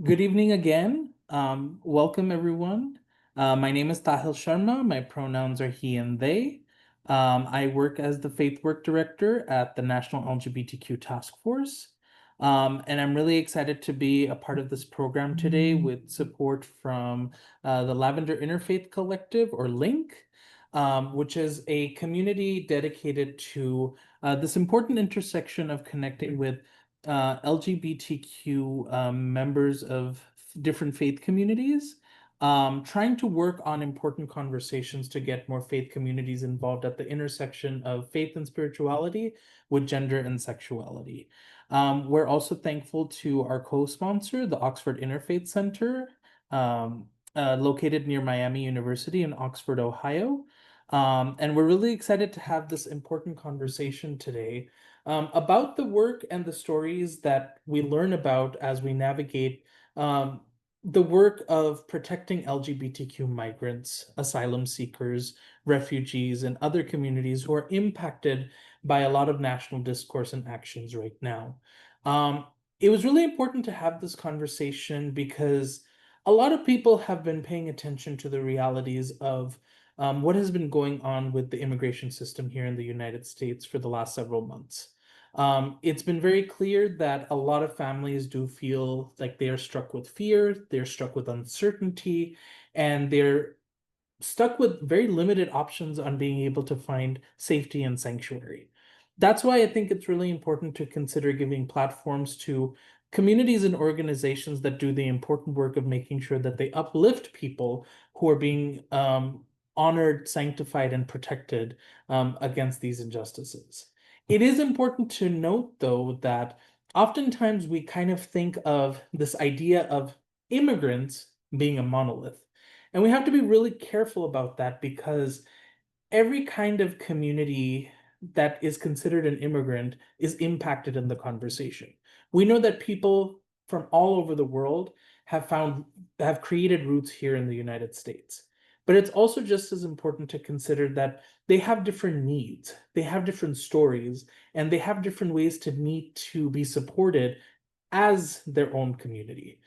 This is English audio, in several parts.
Good evening again. Welcome, everyone. My name is Tahil Sharma. My pronouns are he and they. I work as the Faith Work Director at the National LGBTQ Task Force. And I'm really excited to be a part of this program today with support from the Lavender Interfaith Collective, or LINK, which is a community dedicated to this important intersection of connecting with LGBTQ members of different faith communities, trying to work on important conversations to get more faith communities involved at the intersection of faith and spirituality with gender and sexuality. We're also thankful to our co-sponsor, the Oxford Interfaith Center, located near Miami University in Oxford, Ohio. And we're really excited to have this important conversation today about the work and the stories that we learn about as we navigate the work of protecting LGBTQ migrants, asylum seekers, refugees, and other communities who are impacted by a lot of national discourse and actions right now. It was really important to have this conversation because a lot of people have been paying attention to the realities of what has been going on with the immigration system here in the United States for the last several months. It's been very clear that a lot of families do feel like they are struck with fear, they're struck with uncertainty, and they're stuck with very limited options on being able to find safety and sanctuary. That's why I think it's really important to consider giving platforms to communities and organizations that do the important work of making sure that they uplift people who are being honored, sanctified, and protected against these injustices. It is important to note, though, that oftentimes we kind of think of this idea of immigrants being a monolith. And we have to be really careful about that because every kind of community that is considered an immigrant is impacted in the conversation. We know that people from all over the world have created roots here in the United States. But it's also just as important to consider that they have different needs, they have different stories, and they have different ways to need to be supported as their own community.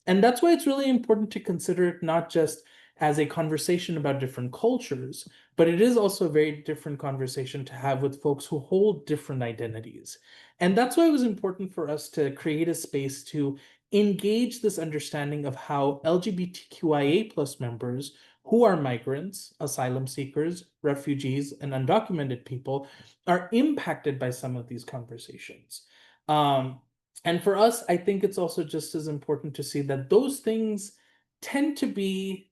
And that's why it's really important to consider it not just as a conversation about different cultures, but it is also a very different conversation to have with folks who hold different identities. And that's why it was important for us to create a space to engage this understanding of how LGBTQIA plus members who are migrants, asylum seekers, refugees, and undocumented people are impacted by some of these conversations. And for us, I think it's also just as important to see that those things tend to be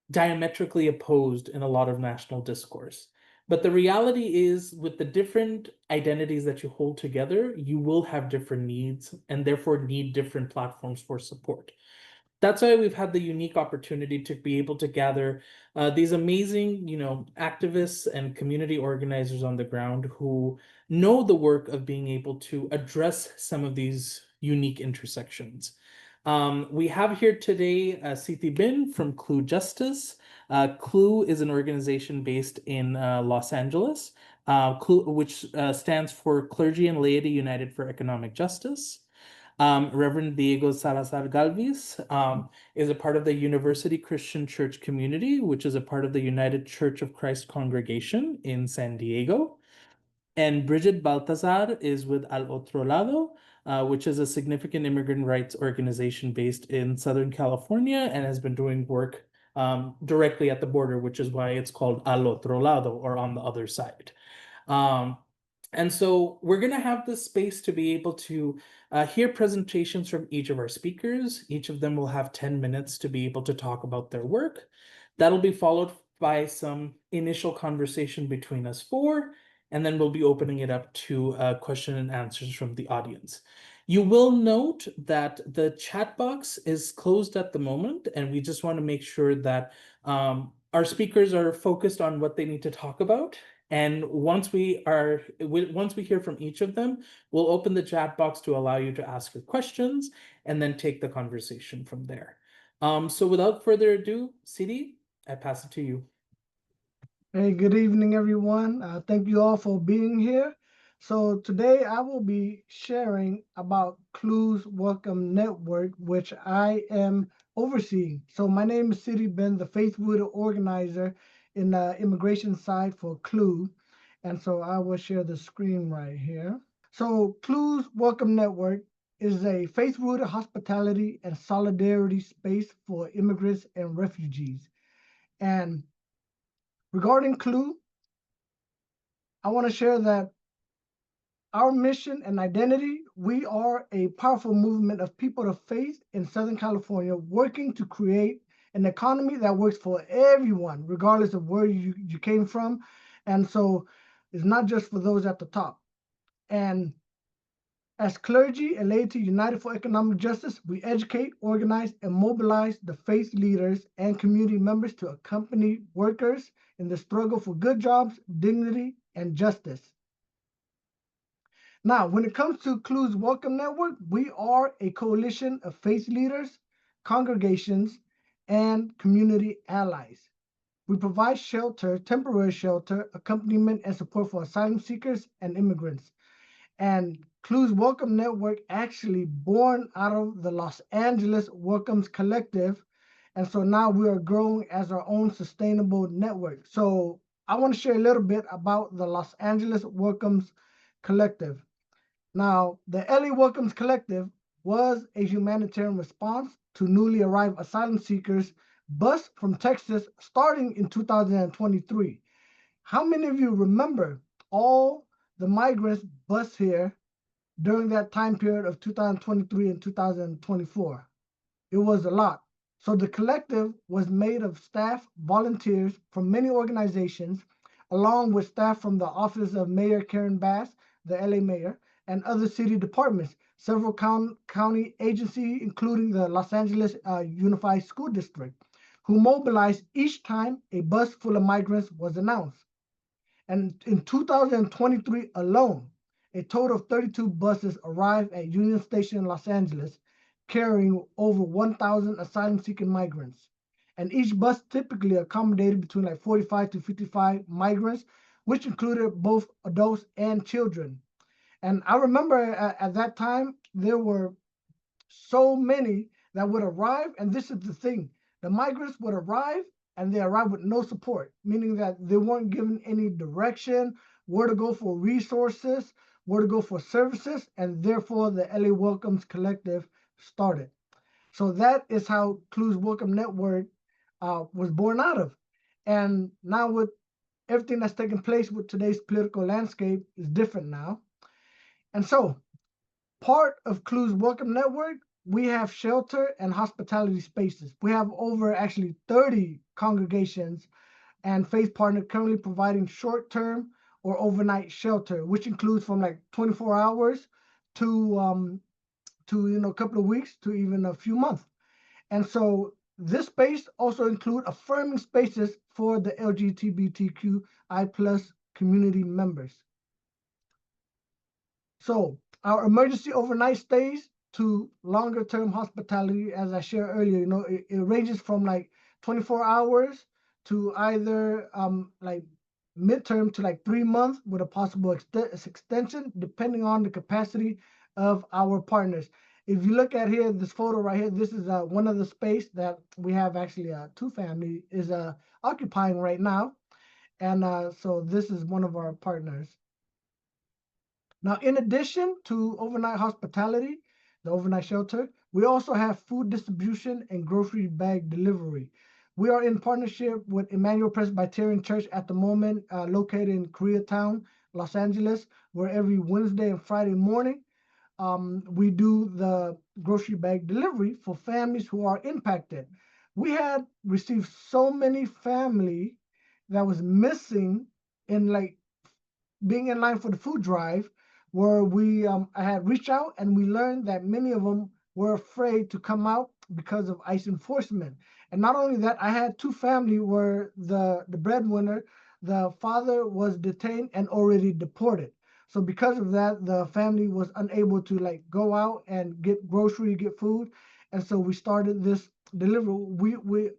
diametrically opposed in a lot of national discourse. But the reality is, with the different identities that you hold together, you will have different needs and therefore need different platforms for support. That's why we've had the unique opportunity to be able to gather these amazing, activists and community organizers on the ground who know the work of being able to address some of these unique intersections. We have here today Sithy Bin from Clue Justice. Clue is an organization based in Los Angeles, which stands for Clergy and Laity United for Economic Justice. Reverend Diego Salazar-Galvis is a part of the University Christian Church community, which is a part of the United Church of Christ congregation in San Diego. And Brigitte Baltazar is with Otro, Lado, which is a significant immigrant rights organization based in Southern California and has been doing work directly at the border, which is why it's called Otro Lado, or on the other side. And so we're going to have this space to be able to hear presentations from each of our speakers. Each of them will have 10 minutes to be able to talk about their work. That'll be followed by some initial conversation between us four, and then we'll be opening it up to question and answers from the audience. You will note that the chat box is closed at the moment, and we just want to make sure that our speakers are focused on what they need to talk about. And once we hear from each of them, we'll open the chat box to allow you to ask your questions and then take the conversation from there. So without further ado, Sithy, I pass it to you. Hey, good evening, everyone. Thank you all for being here. So today I will be sharing about Clues Welcome Network, which I am overseeing. So my name is Sithy, Ben, the faith-rooted organizer in the immigration side for Clue. And so I will share the screen right here. So Clues Welcome Network is a faith-rooted hospitality and solidarity space for immigrants and refugees. And regarding Clue, I want to share that our mission and identity, we are a powerful movement of people of faith in Southern California working to create an economy that works for everyone, regardless of where you came from. And so it's not just for those at the top. And as Clergy and Laity United for Economic Justice, we educate, organize, and mobilize the faith leaders and community members to accompany workers in the struggle for good jobs, dignity, and justice. Now, when it comes to Clues Welcome Network, we are a coalition of faith leaders, congregations, and community allies. We provide shelter, temporary shelter, accompaniment, and support for asylum seekers and immigrants. And Clues Welcome Network actually born out of the Los Angeles Welcomes Collective. And so now we are growing as our own sustainable network. So I want to share a little bit about the Los Angeles Welcomes Collective. Now, the LA Welcomes Collective was a humanitarian response to newly arrived asylum seekers bused from Texas starting in 2023. How many of you remember all the migrants bused here during that time period of 2023 and 2024? It was a lot. So the collective was made of staff, volunteers from many organizations, along with staff from the Office of Mayor Karen Bass, the LA mayor, and other city departments, several county agencies, including the Los Angeles Unified School District, who mobilized each time a bus full of migrants was announced. And in 2023 alone, a total of 32 buses arrived at Union Station in Los Angeles, carrying over 1,000 asylum-seeking migrants. And each bus typically accommodated between like 45 to 55 migrants, which included both adults and children. And I remember at that time, there were so many that would arrive. And this is the thing, the migrants would arrive and they arrive with no support, meaning that they weren't given any direction, where to go for resources, where to go for services, and therefore the LA Welcomes Collective started. So that is how Clues Welcome Network was born out of. And now with everything that's taking place with today's political landscape is different now. And so part of Clues Welcome Network, we have shelter and hospitality spaces. We have over actually 30 congregations and faith partners currently providing short-term or overnight shelter, which includes from like 24 hours to a couple of weeks to even a few months. And so this space also include affirming spaces for the LGBTQI plus community members. So our emergency overnight stays to longer term hospitality, as I shared earlier, it ranges from like 24 hours to either like midterm to like 3 months with a possible extension, depending on the capacity of our partners. If you look at here, this photo right here, this is one of the space that we have actually two family is occupying right now. And so this is one of our partners. Now, in addition to overnight hospitality, the overnight shelter, we also have food distribution and grocery bag delivery. We are in partnership with Emmanuel Presbyterian Church at the moment, located in Koreatown, Los Angeles, where every Wednesday and Friday morning, we do the grocery bag delivery for families who are impacted. We had received so many family that was missing in like being in line for the food drive, where I had reached out and we learned that many of them were afraid to come out because of ICE enforcement. And not only that, I had two family where the breadwinner, the father was detained and already deported. So because of that, the family was unable to like go out and get grocery, get food. And so we started this delivery. We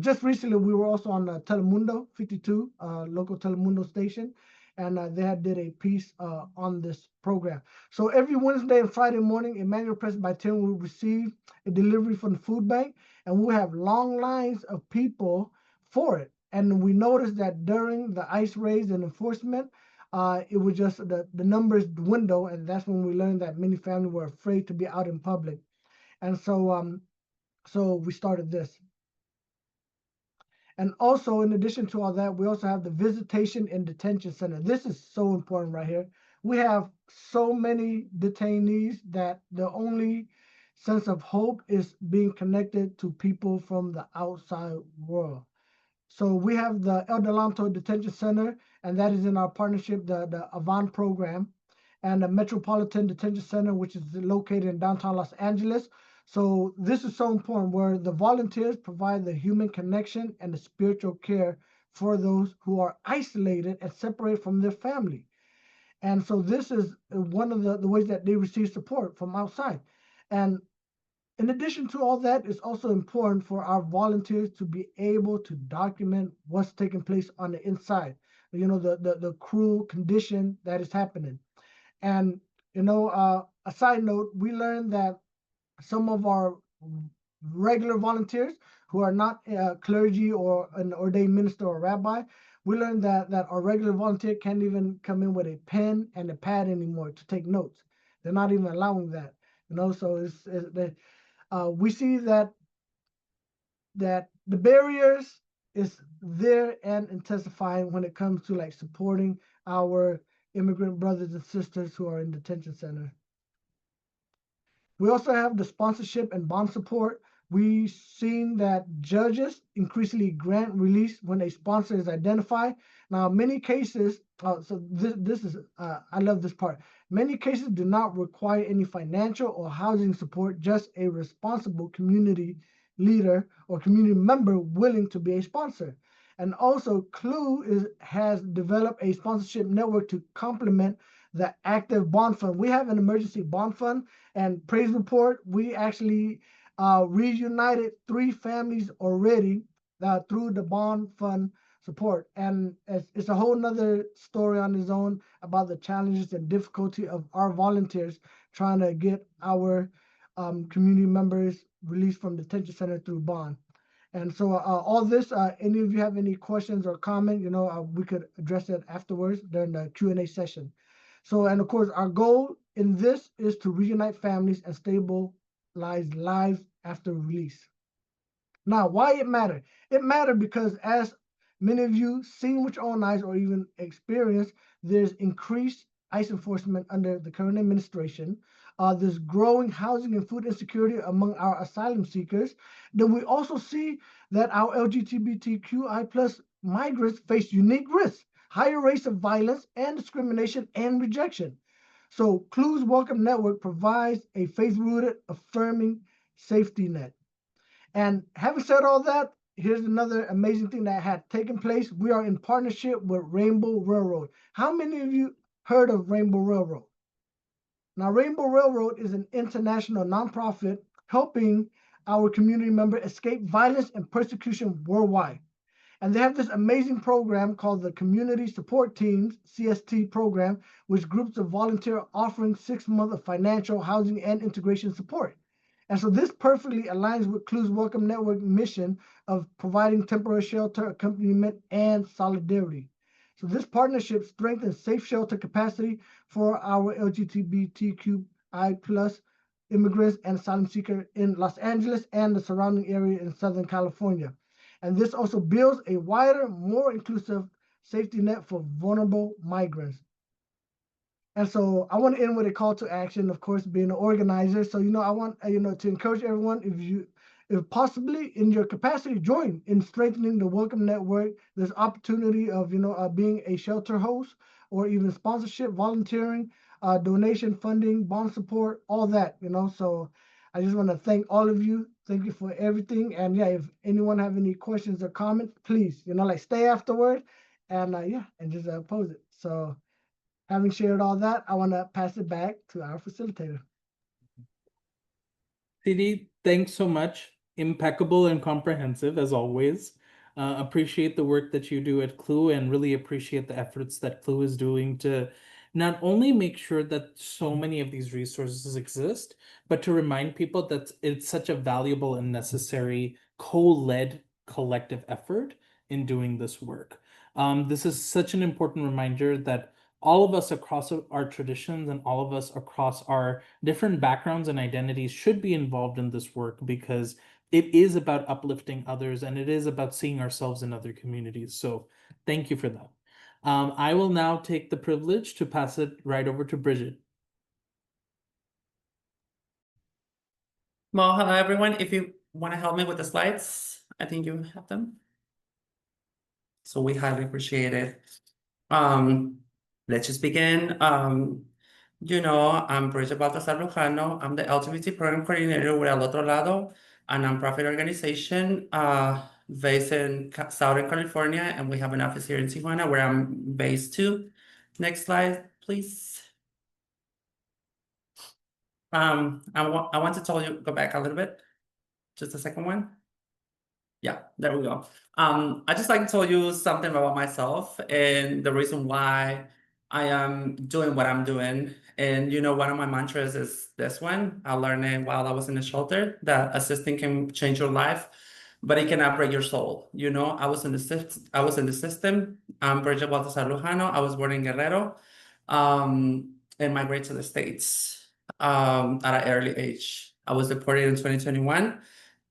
just recently we were also on Telemundo 52, local Telemundo station, and they had did a piece on this program. So every Wednesday and Friday morning, Emmanuel Press by 10 will receive a delivery from the food bank, and we'll have long lines of people for it. And we noticed that during the ICE raids and enforcement, it was just the numbers dwindle, and that's when we learned that many families were afraid to be out in public. And so we started this. And also, in addition to all that, we also have the visitation and detention center. This is so important right here. We have so many detainees that the only sense of hope is being connected to people from the outside world. So we have the El Delanto Detention Center, and that is in our partnership, the Avon program, and the Metropolitan Detention Center, which is located in downtown Los Angeles. So this is so important, where the volunteers provide the human connection and the spiritual care for those who are isolated and separated from their family. And so this is one of the ways that they receive support from outside. And in addition to all that, it's also important for our volunteers to be able to document what's taking place on the inside, the cruel condition that is happening. And, a side note, we learned that some of our regular volunteers who are not clergy or an ordained minister or rabbi, we learned that our regular volunteer can't even come in with a pen and a pad anymore to take notes. They're not even allowing that, so we see that the barriers is there and intensifying when it comes to like supporting our immigrant brothers and sisters who are in detention center. We also have the sponsorship and bond support. We've seen that judges increasingly grant release when a sponsor is identified. Now, many cases, so this is, I love this part. Many cases do not require any financial or housing support, just a responsible community leader or community member willing to be a sponsor. And also, Clue has developed a sponsorship network to complement the active bond fund. We have an emergency bond fund, and praise report, we actually reunited 3 families already through the bond fund support. And it's a whole nother story on its own about the challenges and difficulty of our volunteers trying to get our community members released from detention center through bond. And so all this, any of you have any questions or comment, we could address it afterwards during the Q&A session. So, and of course, our goal in this is to reunite families and stabilize lives after release. Now, why it matter? It mattered because as many of you seen with your own eyes or even experienced, there's increased ICE enforcement under the current administration. There's growing housing and food insecurity among our asylum seekers. Then we also see that our LGBTQI plus migrants face unique risks, higher rates of violence and discrimination and rejection. So Clue's Welcome Network provides a faith-rooted, affirming safety net. And having said all that, here's another amazing thing that had taken place. We are in partnership with Rainbow Railroad. How many of you heard of Rainbow Railroad? Now, Rainbow Railroad is an international nonprofit helping our community members escape violence and persecution worldwide. And they have this amazing program called the Community Support Teams, CST program, which groups of volunteers offering 6 months of financial, housing, and integration support. And so this perfectly aligns with Clue's Welcome Network mission of providing temporary shelter, accompaniment, and solidarity. So this partnership strengthens safe shelter capacity for our LGBTQI plus immigrants and asylum seekers in Los Angeles and the surrounding area in Southern California. And this also builds a wider, more inclusive safety net for vulnerable migrants. And so I want to end with a call to action, of course, being an organizer. So, I want, to encourage everyone, if possibly in your capacity, join in strengthening the Welcome Network. There's opportunity of, being a shelter host or even sponsorship, volunteering, donation, funding, bond support, all that, So I just want to thank all of you. Thank you for everything. And yeah, if anyone have any questions or comments, please, stay afterward and and just pose it. So having shared all that, I want to pass it back to our facilitator. Sithy, thanks so much. Impeccable and comprehensive as always. appreciate the work that you do at CLU and really appreciate the efforts that CLU is doing to not only make sure that so many of these resources exist, but to remind people that it's such a valuable and necessary co-led collective effort in doing this work. This is such an important reminder that all of us across our traditions and all of us across our different backgrounds and identities should be involved in this work, because it is about uplifting others and it is about seeing ourselves in other communities. So thank you for that. I will now take the privilege to pass it right over to Brigitte. Well, hello everyone. If you want to help me with the slides, I think you have them. So we highly appreciate it. Let's just begin. I'm Brigitte Baltazar Lujano. I'm the LGBT program coordinator with Otro, Lado, a nonprofit organization based in Southern California, and we have an office here in Tijuana where I'm based too. Next slide, please. I want to tell you, go back a little bit, just a second one. Yeah, there we go. I just like to tell you something about myself and the reason why I am doing what I'm doing. And one of my mantras is this one. I learned it while I was in the shelter, that assisting can change your life, but it cannot break your soul. I was in the system. I'm Brigitte Baltazar Lujano. I was born in Guerrero, and migrated to the States at an early age. I was deported in 2021.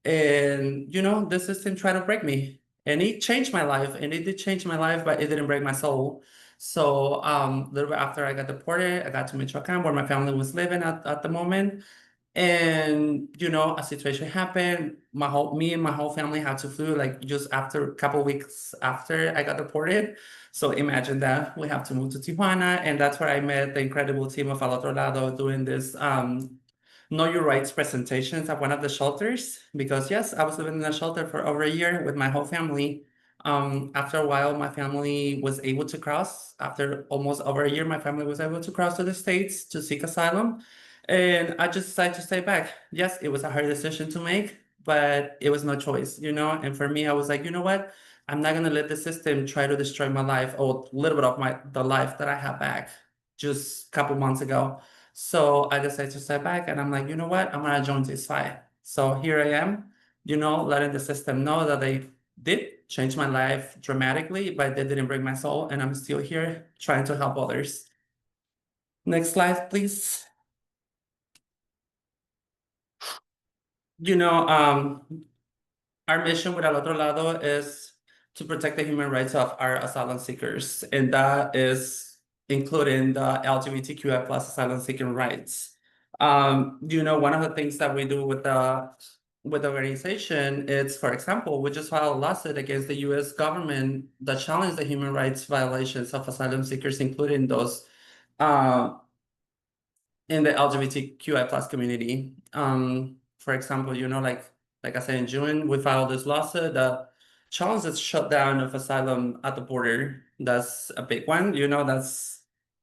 And the system tried to break me, and it changed my life, and it did change my life, but it didn't break my soul. So a little bit after I got deported, I got to Michoacan, where my family was living at the moment. And a situation happened. Me and my whole family had to flee, like just after a couple weeks after I got deported. So imagine that we have to move to Tijuana, and that's where I met the incredible team of Otro Lado doing this Know Your Rights presentations at one of the shelters, because yes, I was living in a shelter for over a year with my whole family. After a while, my family was able to cross. After almost over a year, my family was able to cross to the States to seek asylum. And I just decided to stay back. Yes, it was a hard decision to make, but it was no choice, And for me, I was like, you know what? I'm not gonna let the system try to destroy my life, or a little bit of the life that I have back just a couple months ago. So I decided to step back, and I'm like, you know what? I'm gonna join this fight. So here I am, letting the system know that they did change my life dramatically, but they didn't break my soul, and I'm still here trying to help others. Next slide, please. Our mission with El Otro Lado is to protect the human rights of our asylum seekers, and that is including the LGBTQIA+ asylum seeking rights. One of the things that we do with the organization is, for example, we just filed a lawsuit against the U.S. government that challenged the human rights violations of asylum seekers, including those in the LGBTQI+ community. For example, like I said, in June, we filed this lawsuit that challenges shutdown of asylum at the border. That's a big one. That's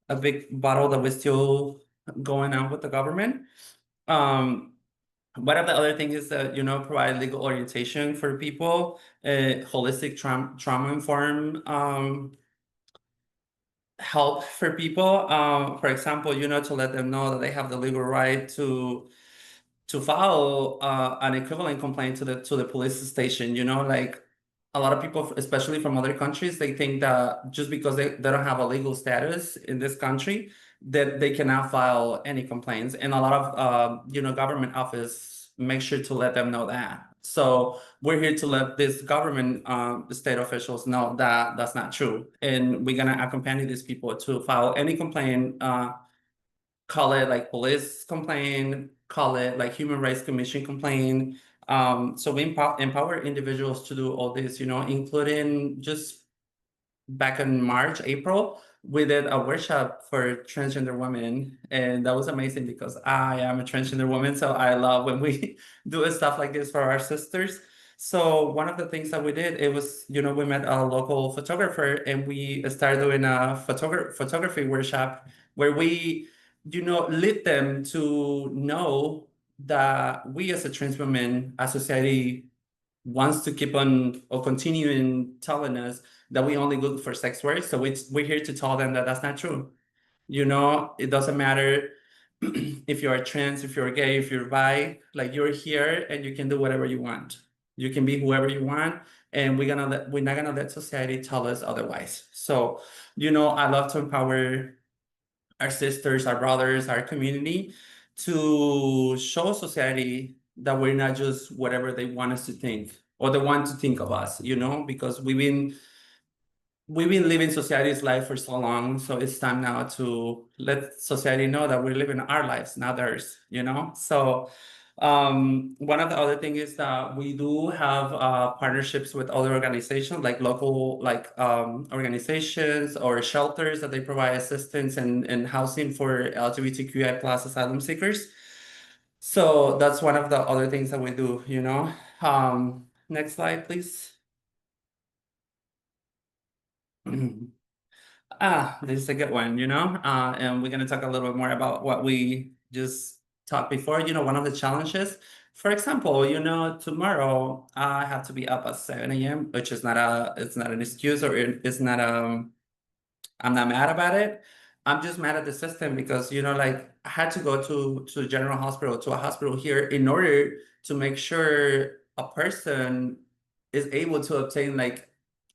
a big battle that we're still going on with the government. One of the other things is that, provide legal orientation for people, holistic trauma-informed help for people. For example, to let them know that they have the legal right to file an equivalent complaint to the police station. Like a lot of people, especially from other countries, they think that just because they don't have a legal status in this country, that they cannot file any complaints. And a lot of government office make sure to let them know that. So we're here to let this government state officials know that that's not true, and we're gonna accompany these people to file any complaint. Call it like police complaint, call it like Human Rights Commission complaint. So we empower individuals to do all this, including just back in March, April, we did a workshop for transgender women, and that was amazing because I am a transgender woman, so I love when we do stuff like this for our sisters. So one of the things that we did, it was, we met a local photographer, and we started doing a photography workshop where we, lead them to know that we as a trans women, as society, wants to keep on or continuing telling us that we only look for sex work. So we're here to tell them that that's not true. You know, it doesn't matter if you're trans, if you're gay, if you're bi, like you're here and you can do whatever you want. You can be whoever you want, and we're not gonna let society tell us otherwise. So, you know, I love to empower our sisters, our brothers, our community to show society that we're not just whatever they want us to think or they want to think of us, you know, because we've been living society's life for so long, so it's time now to let society know that we're living our lives, not theirs, you know? So one of the other things is that we do have partnerships with other organizations, like local organizations or shelters that they provide assistance and housing for LGBTQI plus asylum seekers. So that's one of the other things that we do, you know? Next slide, please. This is a good one, you know, and we're going to talk a little bit more about what we just talked before. You know, one of the challenges, for example, you know, tomorrow I have to be up at 7 a.m., which is it's not an excuse, or it's not I'm not mad about it. I'm just mad at the system because, you know, like I had to go to a general hospital, to a hospital here in order to make sure a person is able to obtain like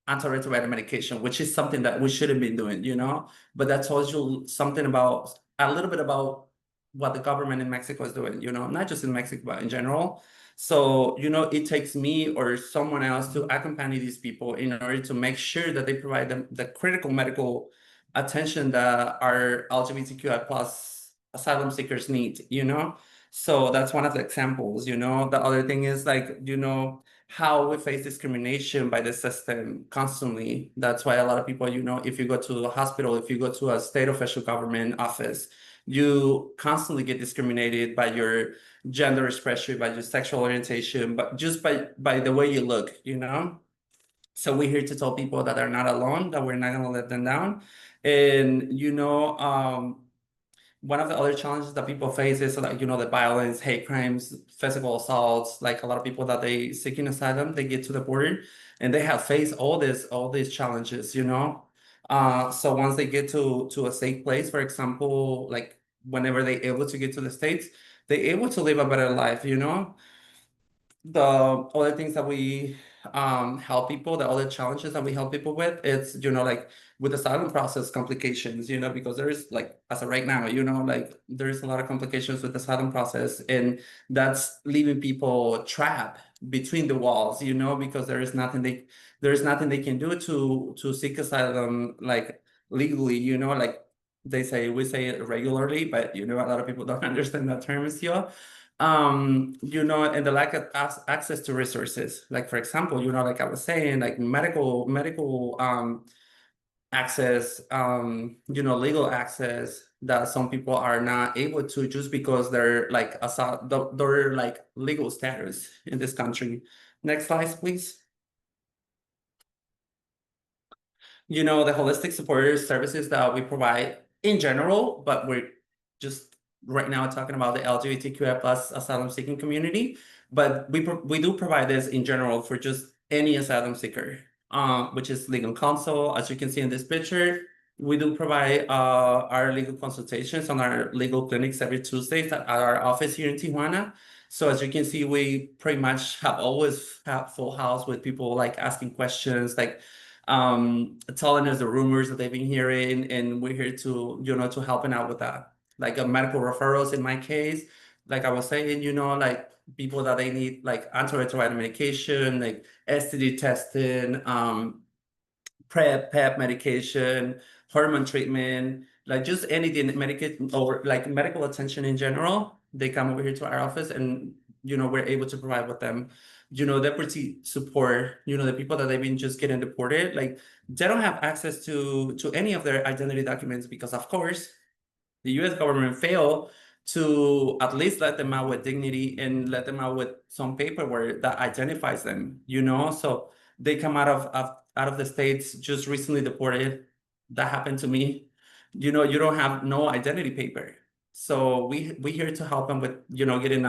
antiretroviral medication, which is something that we shouldn't be doing, you know? But that tells you something about, a little bit about what the government in Mexico is doing, you know, not just in Mexico, but in general. So, you know, it takes me or someone else to accompany these people in order to make sure that they provide them the critical medical attention that our LGBTQI plus asylum seekers need, you know? So that's one of the examples, you know? The other thing is like, you know, how we face discrimination by the system constantly. That's why a lot of people, you know, if you go to a hospital, if you go to a state official government office, you constantly get discriminated by your gender expression, by your sexual orientation, but just by the way you look, you know? So we're here to tell people that they're not alone, that we're not gonna let them down. And, you know, one of the other challenges that people face is like, you know, the violence, hate crimes, physical assaults, like a lot of people that they seeking asylum, they get to the border and they have faced all these challenges, you know? So once they get to a safe place, for example, like whenever they able to get to the States, they able to live a better life, you know? The other things that we help people, the other challenges that we help people with, it's, you know, like with the asylum process complications, you know, because there is like, as of right now, you know, like there's a lot of complications with the asylum process, and that's leaving people trapped between the walls, you know, because there's nothing they can do to seek asylum like legally, you know, like we say it regularly, but you know, a lot of people don't understand that term still. You know, and the lack of access to resources, like for example, you know, like I was saying, like medical access, you know, legal access that some people are not able to just because they're like they're like legal status in this country. Next slide, please. You know, the holistic support services that we provide in general, but we're just right now talking about the LGBTQIA plus asylum seeking community. But we do provide this in general for just any asylum seeker, which is legal counsel. As you can see in this picture, we do provide our legal consultations on our legal clinics every Tuesdays at our office here in Tijuana. So as you can see, we pretty much have always have full house with people like asking questions, like telling us the rumors that they've been hearing, and we're here to, you know, to helping out with that, like medical referrals in my case, like I was saying, you know, like people that they need like antiretroviral medication, like STD testing, PrEP medication, hormone treatment, like just anything medication or like medical attention in general, they come over here to our office, and you know, we're able to provide with them, you know, deputy support. You know, the people that they've been just getting deported, like they don't have access to any of their identity documents because of course the US government failed to at least let them out with dignity and let them out with some paperwork that identifies them, you know? So they come out of the States just recently deported. That happened to me. You know, you don't have no identity paper. So we here to help them with, you know, getting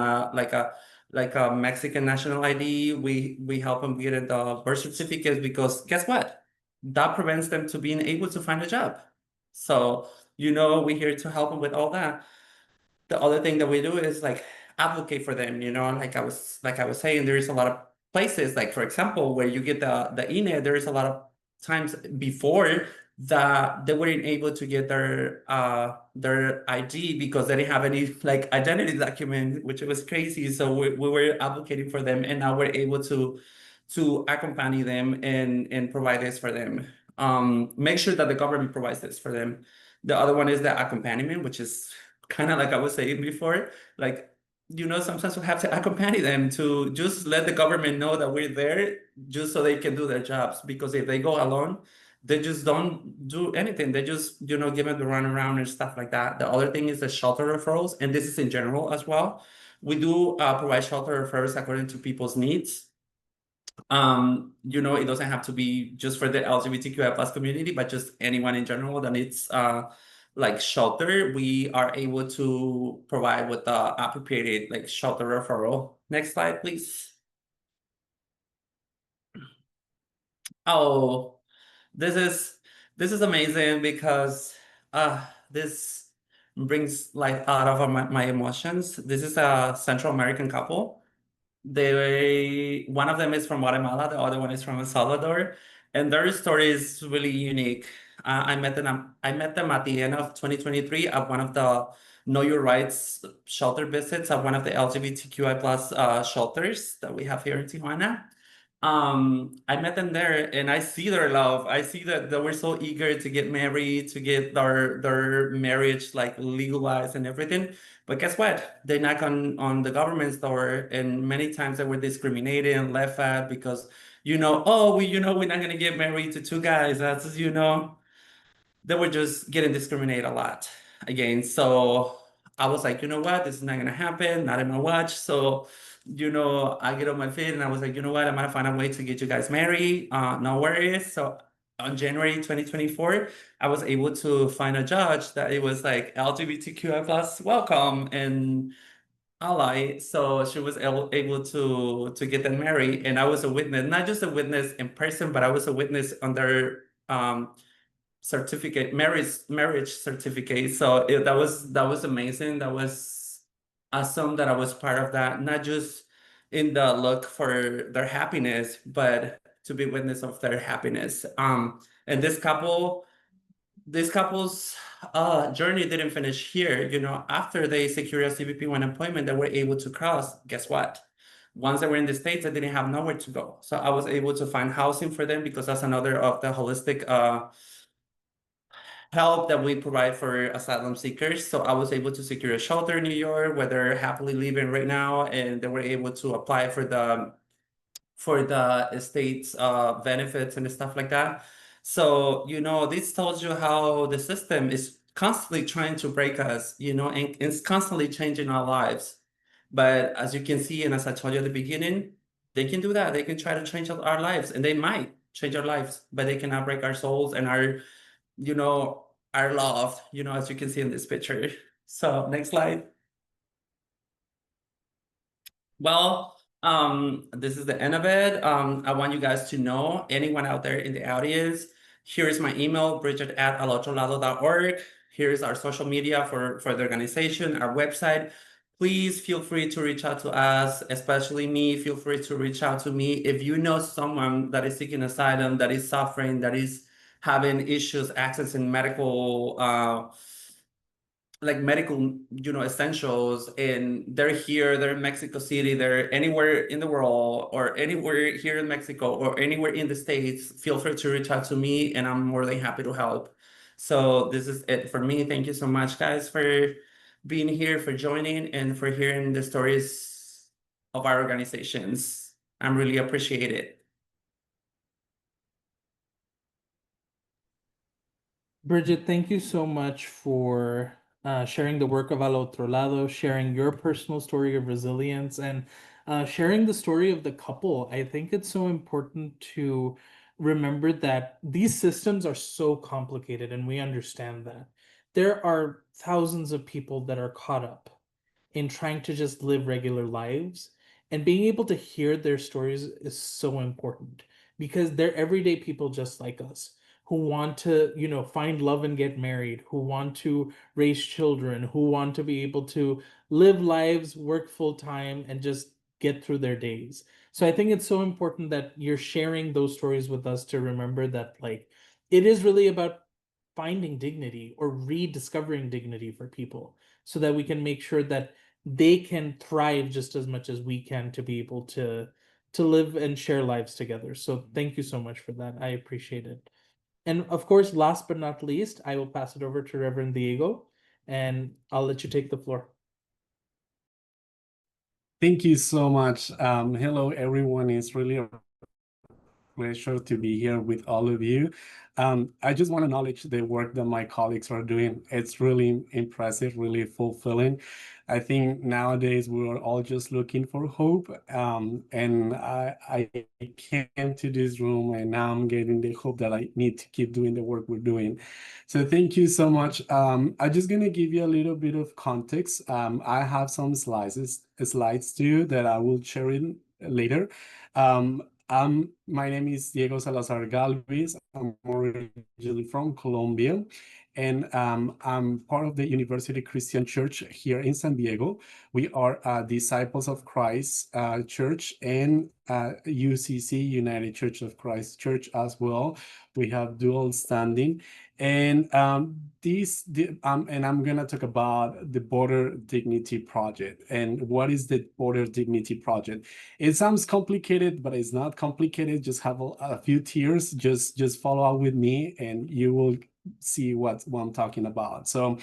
like a Mexican national ID. We help them get the birth certificates because guess what? That prevents them to being able to find a job. So, we're here to help them with all that. The other thing that we do is like advocate for them, like I was saying, there is a lot of places, like for example, where you get the INE, there is a lot of times before that they weren't able to get their ID because they didn't have any like identity document, which was crazy. So we were advocating for them, and now we're able to accompany them and provide this for them. Make sure that the government provides this for them. The other one is the accompaniment, which is kind of like I was saying before, like, sometimes we have to accompany them to just let the government know that we're there just so they can do their jobs. Because if they go alone, they just don't do anything. They just, give them the run around and stuff like that. The other thing is the shelter referrals, and this is in general as well. We do provide shelter referrals according to people's needs. It doesn't have to be just for the LGBTQIA plus community, but just anyone in general that needs like shelter, we are able to provide with the appropriated like shelter referral. Next slide, please. Oh, this is amazing because this brings like out of my emotions. This is a Central American couple. One of them is from Guatemala, the other one is from El Salvador, and their story is really unique. I met them at the end of 2023 at one of the Know Your Rights shelter visits at one of the LGBTQI plus shelters that we have here in Tijuana. I met them there, and I see their love. I see that they were so eager to get married, to get their marriage like legalized and everything. But guess what? They knock on the government's door, and many times they were discriminated and left at because, oh, we're not gonna get married to two guys. That's, they were just getting discriminated a lot again. So I was like, you know what? This is not gonna happen, not in my watch. So, I get on my feet and I was like, you know what? I'm gonna find a way to get you guys married. No worries. So on January 2024, I was able to find a judge that it was like LGBTQI plus welcome and ally. So she was able to get them married. And I was a witness, not just a witness in person, but I was a witness on their certificate, marriage certificate. So that was amazing. That was awesome that I was part of that, not just in the look for their happiness, but to be witness of their happiness. And this couple's journey didn't finish here. After they secured a CBP1 employment, they were able to cross. Guess what? Once they were in the States, they didn't have nowhere to go. So I was able to find housing for them because that's another of the holistic help that we provide for asylum seekers. So I was able to secure a shelter in New York where they're happily living right now, and they were able to apply for the state's benefits and stuff like that. So, this tells you how the system is constantly trying to break us, and it's constantly changing our lives. But as you can see, and as I told you at the beginning, they can do that. They can try to change our lives, and they might change our lives, but they cannot break our souls and our love, as you can see in this picture. So next slide. Well, this is the end of it. I want you guys to know, anyone out there in the audience, here is my email, Brigitte@alotrolado.org. Here's our social media for the organization, our website. Please feel free to reach out to us, especially me. Feel free to reach out to me if you know someone that is seeking asylum, that is suffering, that is having issues accessing medical essentials, and they're here, they're in Mexico City, they're anywhere in the world or anywhere here in Mexico or anywhere in the States, feel free to reach out to me and I'm more than happy to help. So this is it for me. Thank you so much, guys, for being here, for joining, and for hearing the stories of our organizations. I'm really appreciate it. Brigitte, thank you so much for sharing the work of Al Otro Lado, sharing your personal story of resilience, and sharing the story of the couple. I think it's so important to remember that these systems are so complicated, and we understand that. There are thousands of people that are caught up in trying to just live regular lives. And being able to hear their stories is so important because they're everyday people just like us who want to, find love and get married, who want to raise children, who want to be able to live lives, work full time, and just get through their days. So I think it's so important that you're sharing those stories with us to remember that, like, it is really about finding dignity or rediscovering dignity for people so that we can make sure that they can thrive just as much as we can to be able to live and share lives together. So thank you so much for that. I appreciate it. And of course, last but not least, I will pass it over to Reverend Diego, and I'll let you take the floor. Thank you so much. Hello, everyone. It's really a pleasure to be here with all of you. I just want to acknowledge the work that my colleagues are doing. It's really impressive, really fulfilling. I think nowadays we're all just looking for hope. And I came to this room and now I'm getting the hope that I need to keep doing the work we're doing. So thank you so much. I'm just going to give you a little bit of context. I have some slides too that I will share in later. My name is Diego Salazar-Galvis. I'm originally from Colombia, and I'm part of the University Christian Church here in San Diego. We are Disciples of Christ Church and UCC, United Church of Christ Church as well. We have dual standing. And and I'm gonna talk about the Border Dignity Project. And what is the Border Dignity Project? It sounds complicated, but it's not complicated. Just have a few tears. Just follow up with me, and you will see what I'm talking about. So,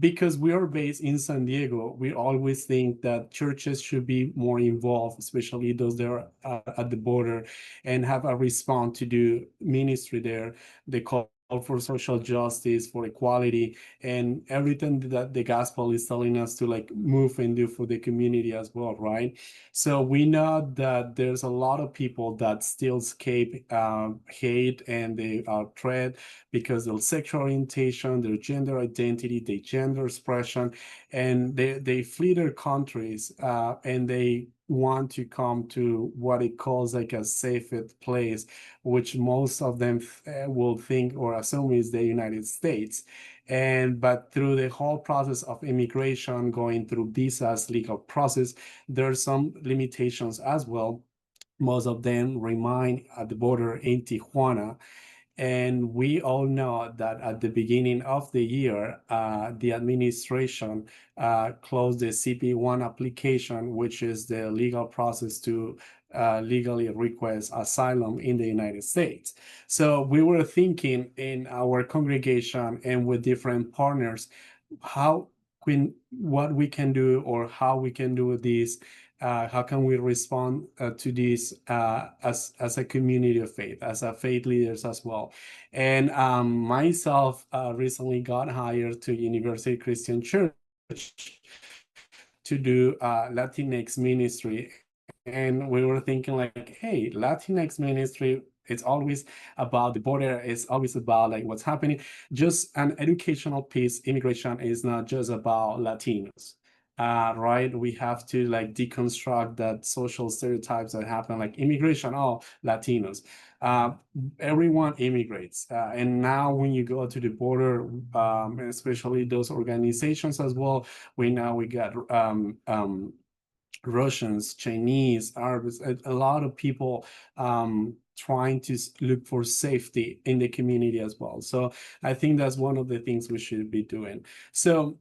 because we are based in San Diego, we always think that churches should be more involved, especially those that are at the border, and have a response to do ministry there. They call for social justice, for equality, and everything that the gospel is telling us to like move and do for the community as well, right? So we know that there's a lot of people that still escape hate, and they are threat because of sexual orientation, their gender identity, their gender expression, and they flee their countries and they want to come to what it calls like a safe place, which most of them will think or assume is the United States. But through the whole process of immigration, going through visas, legal process, there's some limitations as well. Most of them remain at the border in Tijuana. And we all know that at the beginning of the year, the administration closed the CP1 application, which is the legal process to legally request asylum in the United States. So we were thinking in our congregation and with different partners, what we can do or how we can do this. How can we respond to this as a community of faith, as a faith leaders as well? And myself recently got hired to University Christian Church to do Latinx ministry. And we were thinking like, hey, Latinx ministry, it's always about the border. It's always about like what's happening. Just an educational piece. Immigration is not just about Latinos. Right? We have to like deconstruct that social stereotypes that happen, like immigration, oh, Latinos. Everyone immigrates. And now when you go to the border, especially those organizations as well, we got Russians, Chinese, Arabs, a lot of people trying to look for safety in the community as well. So I think that's one of the things we should be doing. So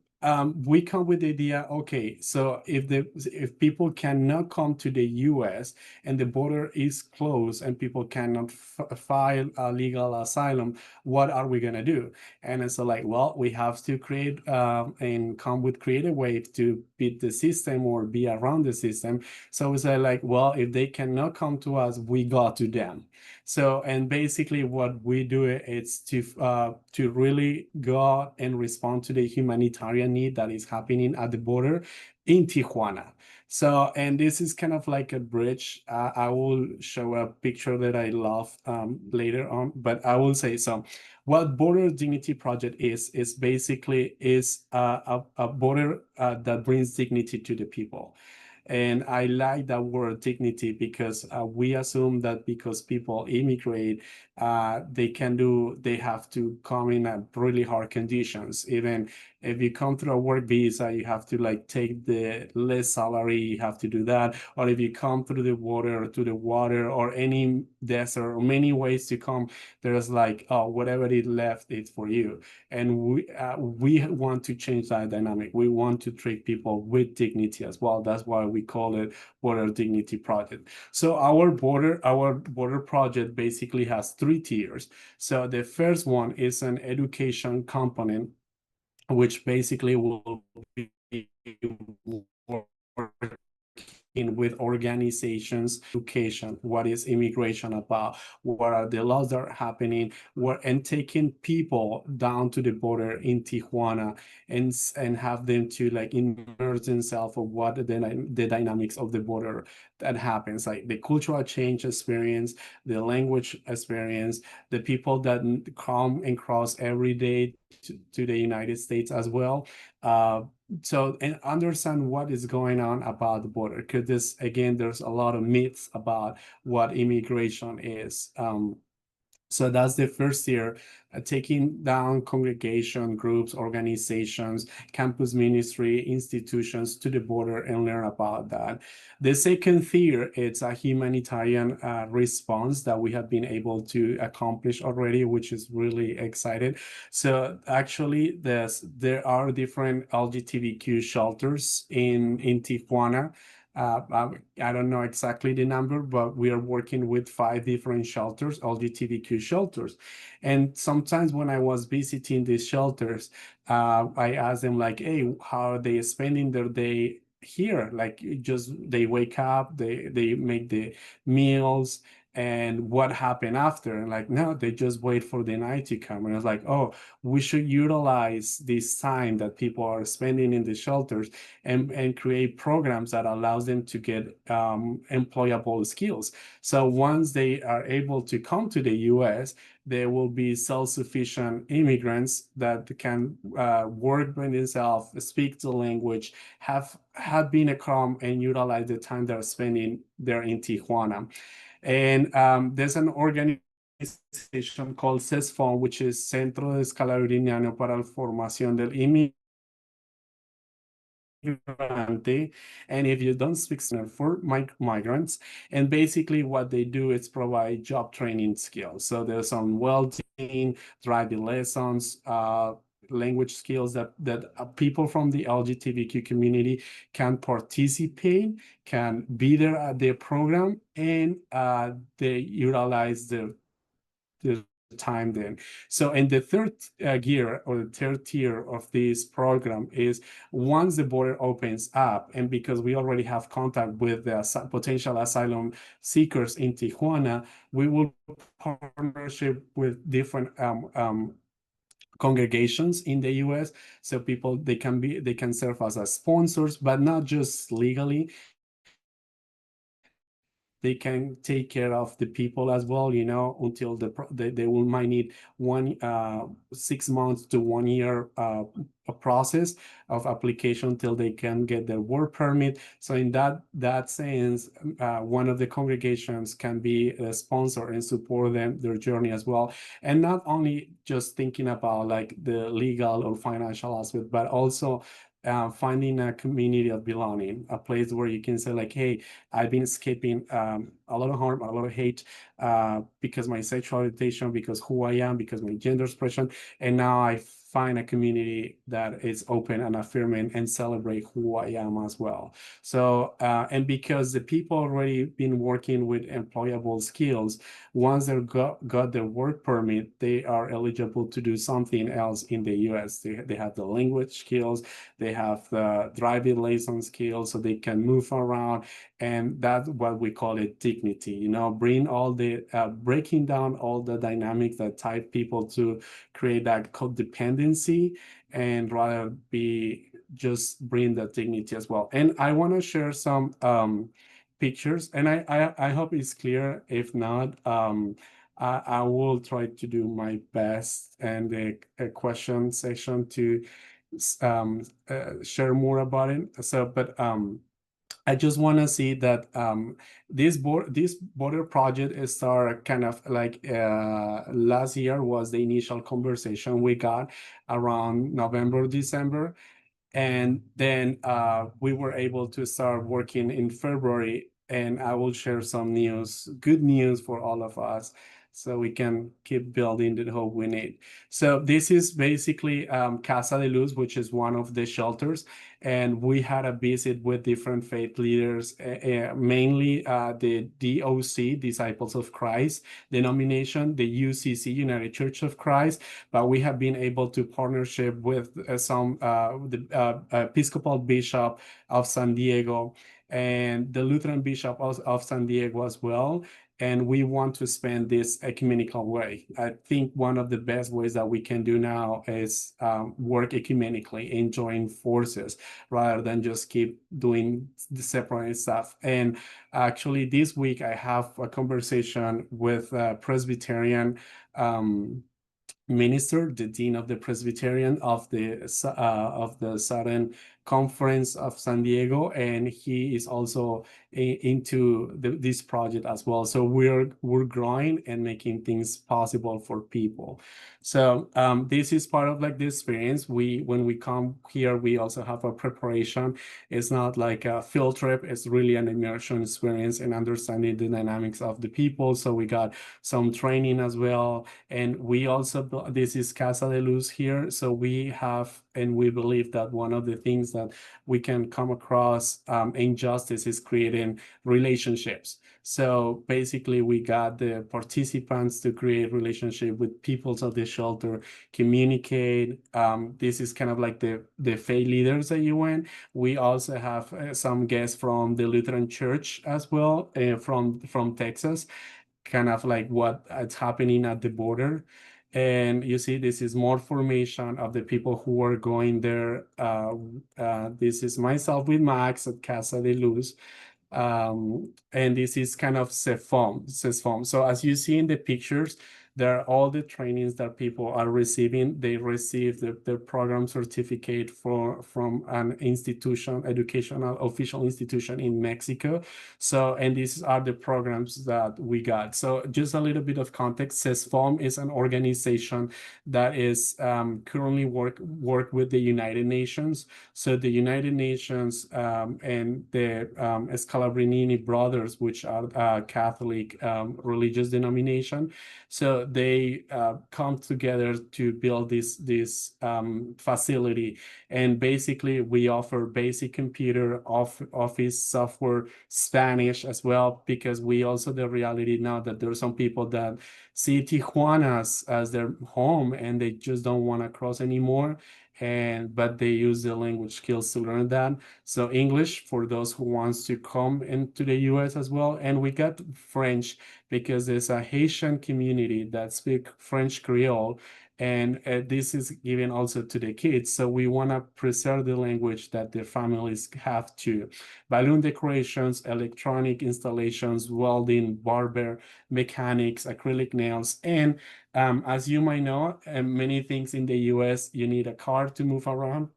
we come with the idea, okay, so if people cannot come to the US and the border is closed and people cannot file a legal asylum, what are we gonna do? And it's like, well, we have to create and come with creative ways to beat the system or be around the system. So we say like, well, if they cannot come to us, we go to them. So, and basically what we do is to really go and respond to the humanitarian need that is happening at the border in Tijuana. So, and this is kind of like a bridge. I will show a picture that I love later on, but I will say so. What Border Dignity Project is basically a border that brings dignity to the people. And I like that word dignity because we assume that because people immigrate, they have to come in at really hard conditions. Even if you come through a work visa, you have to like take the less salary, you have to do that. Or if you come through the water or any desert or many ways to come, there's like, oh, whatever it left, it's for you. And we want to change that dynamic. We want to treat people with dignity as well. That's why we call it Border Dignity Project. So our border project basically has 3 tiers. So the first one is an education component, which basically will be working with organizations, education, what is immigration about, what are the laws that are happening, and taking people down to the border in Tijuana and have them to like immerse themselves of what the dynamics of the border that happens, like the cultural change experience, the language experience, the people that come and cross every day to the United States as well. So and understand what is going on about the border, because there's a lot of myths about what immigration is. So that's the first year, taking down congregation groups, organizations, campus ministry, institutions to the border and learn about that. The second tier, it's a humanitarian response that we have been able to accomplish already, which is really excited. So actually, there are different LGBTQ shelters in Tijuana. I don't know exactly the number, but we are working with 5 different shelters, LGBTQ shelters. And sometimes when I was visiting these shelters, I asked them like, hey, how are they spending their day here? Like just they wake up, they make the meals, and what happened after? And like, no, they just wait for the night to come. And I was like, oh, we should utilize this time that people are spending in the shelters and create programs that allows them to get employable skills. So once they are able to come to the US, they will be self-sufficient immigrants that can work by themselves, speak the language, have been a come and utilize the time they're spending there in Tijuana. And there's an organization called CESFON, which is Centro de Escalabilidad para la Formación del Inmigrante. And if you don't speak for migrants, and basically what they do is provide job training skills. So there's some welding, driving lessons, language skills that people from the LGBTQ community can participate, can be there at their program, and they utilize the time then. So in the third gear or the third tier of this program is once the border opens up, and because we already have contact with the potential asylum seekers in Tijuana, we will partnership with different congregations in the US. So people, they can serve as sponsors, but not just legally. They can take care of the people as well, you know, until they might need 6 months to 1 year a process of application till they can get their work permit. So in that sense, one of the congregations can be a sponsor and support their journey as well. And not only just thinking about like the legal or financial aspect, but also finding a community of belonging, a place where you can say like, hey, I've been escaping a lot of harm, a lot of hate because my sexual orientation, because who I am, because my gender expression, and now I find a community that is open and affirming and celebrate who I am as well. So, and because the people already been working with employable skills, once they got their work permit, they are eligible to do something else in the US. They have the language skills, they have the driving license skills, so they can move around. And that's what we call it dignity, you know, bring all the, breaking down all the dynamics that tie people to create that codependency, and rather be just bring that dignity as well. And I want to share some pictures, and I hope it's clear. If not, I will try to do my best and the question section to share more about it. So, but I just want to see that this border project is start kind of like last year was the initial conversation we got around November, December. And then we were able to start working in February, and I will share some news, good news for all of us, so we can keep building the hope we need. So this is basically Casa de Luz, which is one of the shelters. And we had a visit with different faith leaders, mainly the DOC, Disciples of Christ denomination, the UCC, United Church of Christ, but we have been able to partnership with the Episcopal Bishop of San Diego and the Lutheran Bishop of San Diego as well. And we want to spend this ecumenical way. I think one of the best ways that we can do now is work ecumenically and join forces rather than just keep doing the separate stuff. And actually this week I have a conversation with a Presbyterian minister, the dean of the Presbyterian of the Southern Conference of San Diego, and he is also into this project as well. So we're growing and making things possible for people. So this is part of like the experience. When we come here, we also have a preparation. It's not like a field trip. It's really an immersion experience and understanding the dynamics of the people. So we got some training as well. And we also, this is Casa de Luz here. So we have, and we believe that one of the things that we can come across injustice is creating relationships. So basically we got the participants to create relationship with people of the shelter, communicate. This is kind of like the faith leaders that you went. We also have some guests from the Lutheran Church as well, from Texas, kind of like what's happening at the border. And you see, this is more formation of the people who are going there. This is myself with Max at Casa de Luz. And this is kind of CESFOM. So as you see in the pictures, there are all the trainings that people are receiving. They receive the program certificate from an institution, educational official institution in Mexico. So, and these are the programs that we got. So just a little bit of context, CESFOM is an organization that is currently work with the United Nations. So the United Nations and the Scalabrini Brothers, which are a Catholic religious denomination. So they come together to build this facility. And basically we offer basic computer, office software, Spanish as well, because we also the reality now that there are some people that see Tijuana as their home and they just don't want to cross anymore. But they use the language skills to learn that. So English for those who wants to come into the US as well. And we got French because there's a Haitian community that speak French Creole. And this is given also to the kids. So we want to preserve the language that their families have too. Balloon decorations, electronic installations, welding, barber, mechanics, acrylic nails. And as you might know, many things in the US, you need a car to move around.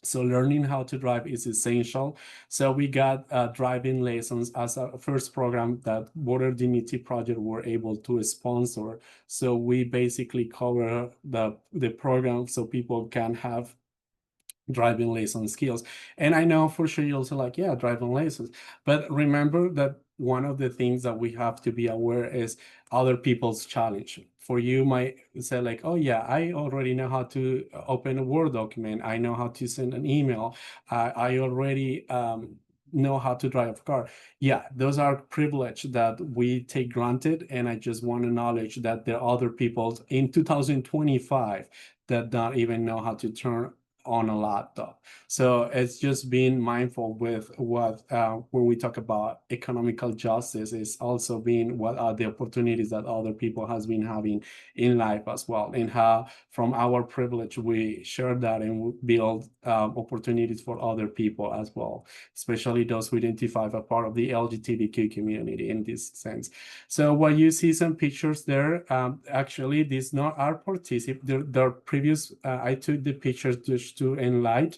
So learning how to drive is essential. So we got driving lessons as a first program that Border Dignity Project were able to sponsor. So we basically cover the program so people can have driving license skills. And I know for sure you're also like, yeah, driving license. But remember that one of the things that we have to be aware is other people's challenge. For you might say like, oh yeah, I already know how to open a Word document. I know how to send an email. I already know how to drive a car. Yeah, those are privilege that we take granted. And I just want to acknowledge that there are other people in 2025 that don't even know how to turn on a laptop. So it's just being mindful with what when we talk about economical justice is also being what are the opportunities that other people has been having in life as well, and how from our privilege we share that and build opportunities for other people as well, especially those who identify as a part of the LGBTQ community in this sense. So what you see some pictures there, actually these not our participants, they're previous, I took the pictures just to enlighten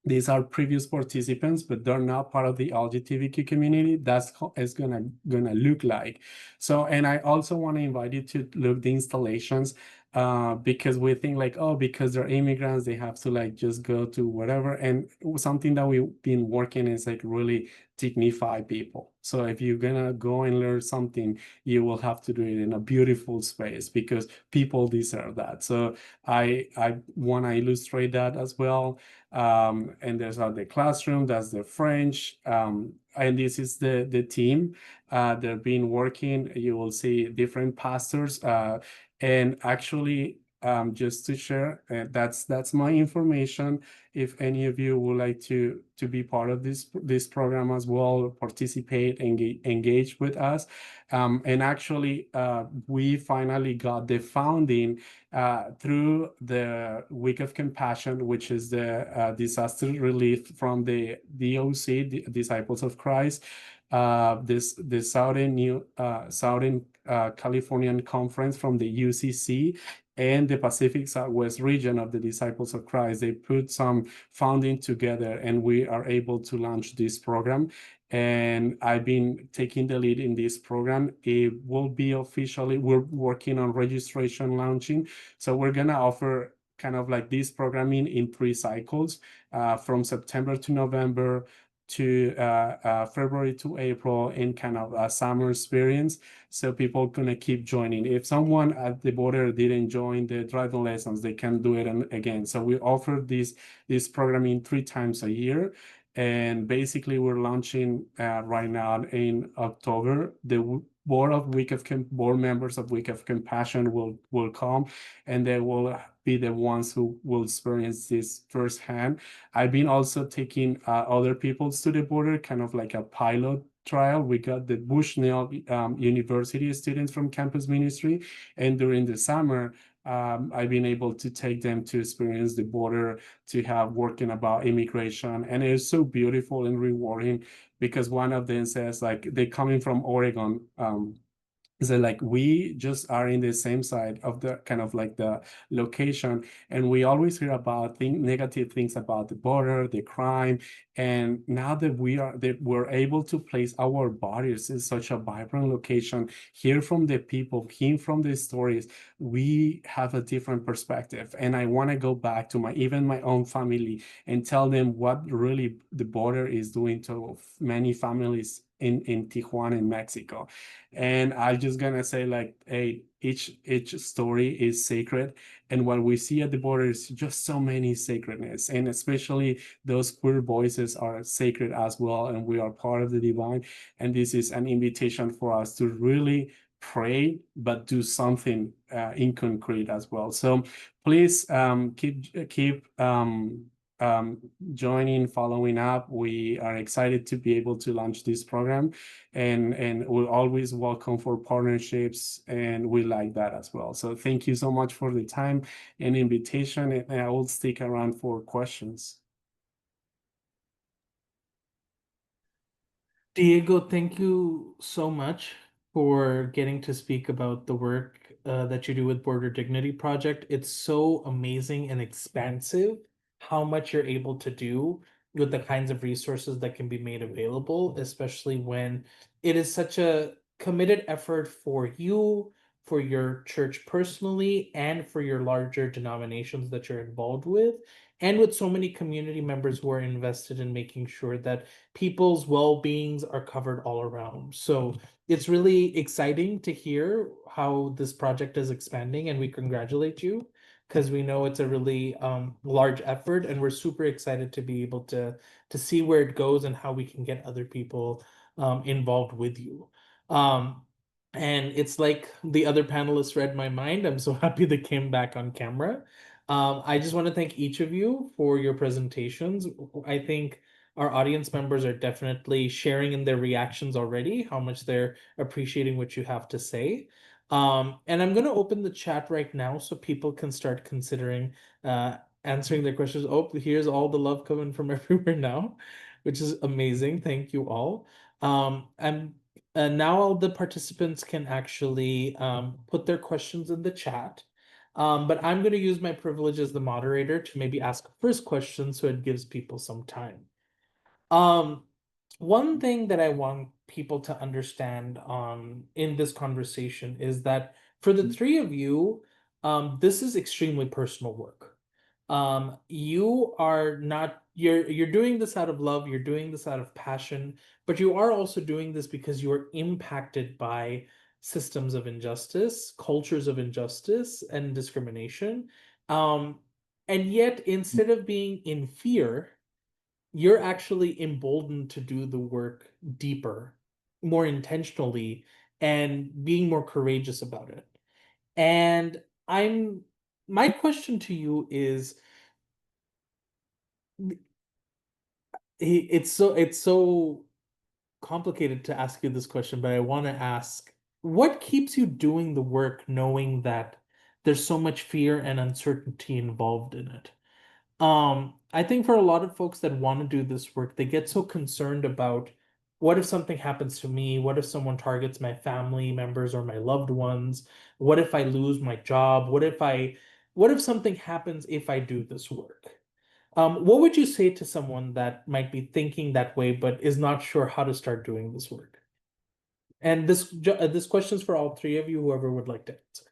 these are previous participants, but they're not part of the LGBTQ community. That's how it's gonna look like. So, and I also want to invite you to look the installations, because we think like, oh, because they're immigrants, they have to like just go to whatever. And something that we've been working is like really dignify people. So if you're gonna go and learn something, you will have to do it in a beautiful space because people deserve that. So I want to illustrate that as well. And there's the classroom, that's the French, and this is the team. They've been working. You will see different pastors, and actually, just to share, that's my information. If any of you would like to be part of this program as well, participate, engage with us. And actually, we finally got the funding through the Week of Compassion, which is the disaster relief from the DOC, the Disciples of Christ. The Southern Californian Conference from the UCC and the Pacific Southwest region of the Disciples of Christ. They put some funding together, and we are able to launch this program. And I've been taking the lead in this program. It will be officially, we're working on registration launching. So we're gonna offer kind of like this programming in 3 cycles, from September to November, to February to April, in kind of a summer experience. So people gonna keep joining. If someone at the border didn't join the driving lessons, they can do it again. So we offer this programming 3 times a year. And basically we're launching right now in October. The board members of Week of Compassion will come, and they will be the ones who will experience this firsthand. I've been also taking other people to the border, kind of like a pilot trial. We got the Bushnell University students from campus ministry, and during the summer, I've been able to take them to experience the border, to have working about immigration. And it's so beautiful and rewarding, because one of them says like they're coming from Oregon. So like we just are in the same side of the kind of like the location, and we always hear about negative things about the border, the crime. And now that we're able to place our bodies in such a vibrant location, hear from the people, hear from the stories, we have a different perspective. And I want to go back to even my own family and tell them what really the border is doing to many families in Tijuana, in Mexico. And I'm just gonna say like, hey, each story is sacred, and what we see at the border is just so many sacredness, and especially those queer voices are sacred as well, and we are part of the divine. And this is an invitation for us to really pray, but do something in concrete as well. So please keep joining, following up. We are excited to be able to launch this program, and we're always welcome for partnerships, and we like that as well. So thank you so much for the time and invitation, and I will stick around for questions. Diego, thank you so much for getting to speak about the work that you do with Border Dignity Project. It's so amazing and expansive how much you're able to do with the kinds of resources that can be made available, especially when it is such a committed effort for you, for your church personally, and for your larger denominations that you're involved with, and with so many community members who are invested in making sure that people's well-beings are covered all around. So it's really exciting to hear how this project is expanding, and we congratulate you, because we know it's a really large effort, and we're super excited to be able to see where it goes and how we can get other people involved with you. And it's like the other panelists read my mind. I'm so happy they came back on camera. I just want to thank each of you for your presentations. I think our audience members are definitely sharing in their reactions already how much they're appreciating what you have to say. And I'm going to open the chat right now so people can start considering answering their questions. Oh, here's all the love coming from everywhere now, which is amazing. Thank you all. And now all the participants can actually put their questions in the chat. But I'm going to use my privilege as the moderator to maybe ask a first question so it gives people some time. One thing that I want people to understand in this conversation is that for the three of you, this is extremely personal work. You are not you're doing this out of love, you're doing this out of passion, but you are also doing this because you are impacted by systems of injustice, cultures of injustice and discrimination. And yet, instead of being in fear, you're actually emboldened to do the work deeper, more intentionally, and being more courageous about it. And my question to you is, it's so complicated to ask you this question, but I want to ask, what keeps you doing the work knowing that there's so much fear and uncertainty involved in it? I think for a lot of folks that want to do this work, they get so concerned about what if something happens to me? What if someone targets my family members or my loved ones? What if I lose my job? What if something happens if I do this work? What would you say to someone that might be thinking that way but is not sure how to start doing this work? And this question's for all three of you, whoever would like to answer.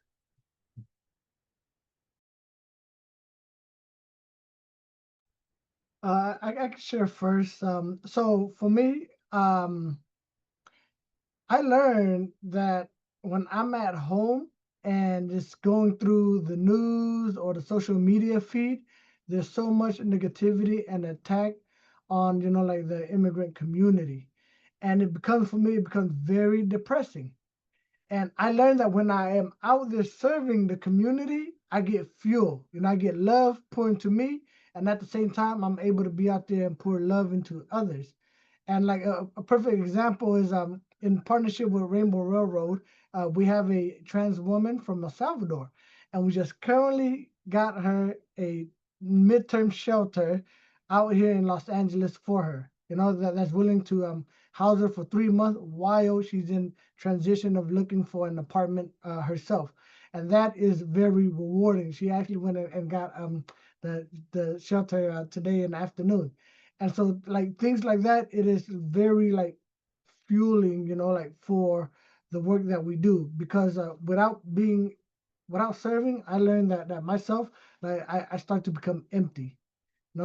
I can share first. So for me, I learned that when I'm at home and just going through the news or the social media feed, there's so much negativity and attack on, like the immigrant community. And for me, it becomes very depressing. And I learned that when I am out there serving the community, I get fuel. I get love poured into me. And at the same time, I'm able to be out there and pour love into others. And like a perfect example is in partnership with Rainbow Railroad, we have a trans woman from El Salvador, and we just currently got her a midterm shelter out here in Los Angeles for her. That's willing to house her for 3 months while she's in transition of looking for an apartment herself, and that is very rewarding. She actually went and got the shelter today in the afternoon. And so like things like that, it is very like fueling, like for the work that we do, because without serving, I learned that myself, like I start to become empty.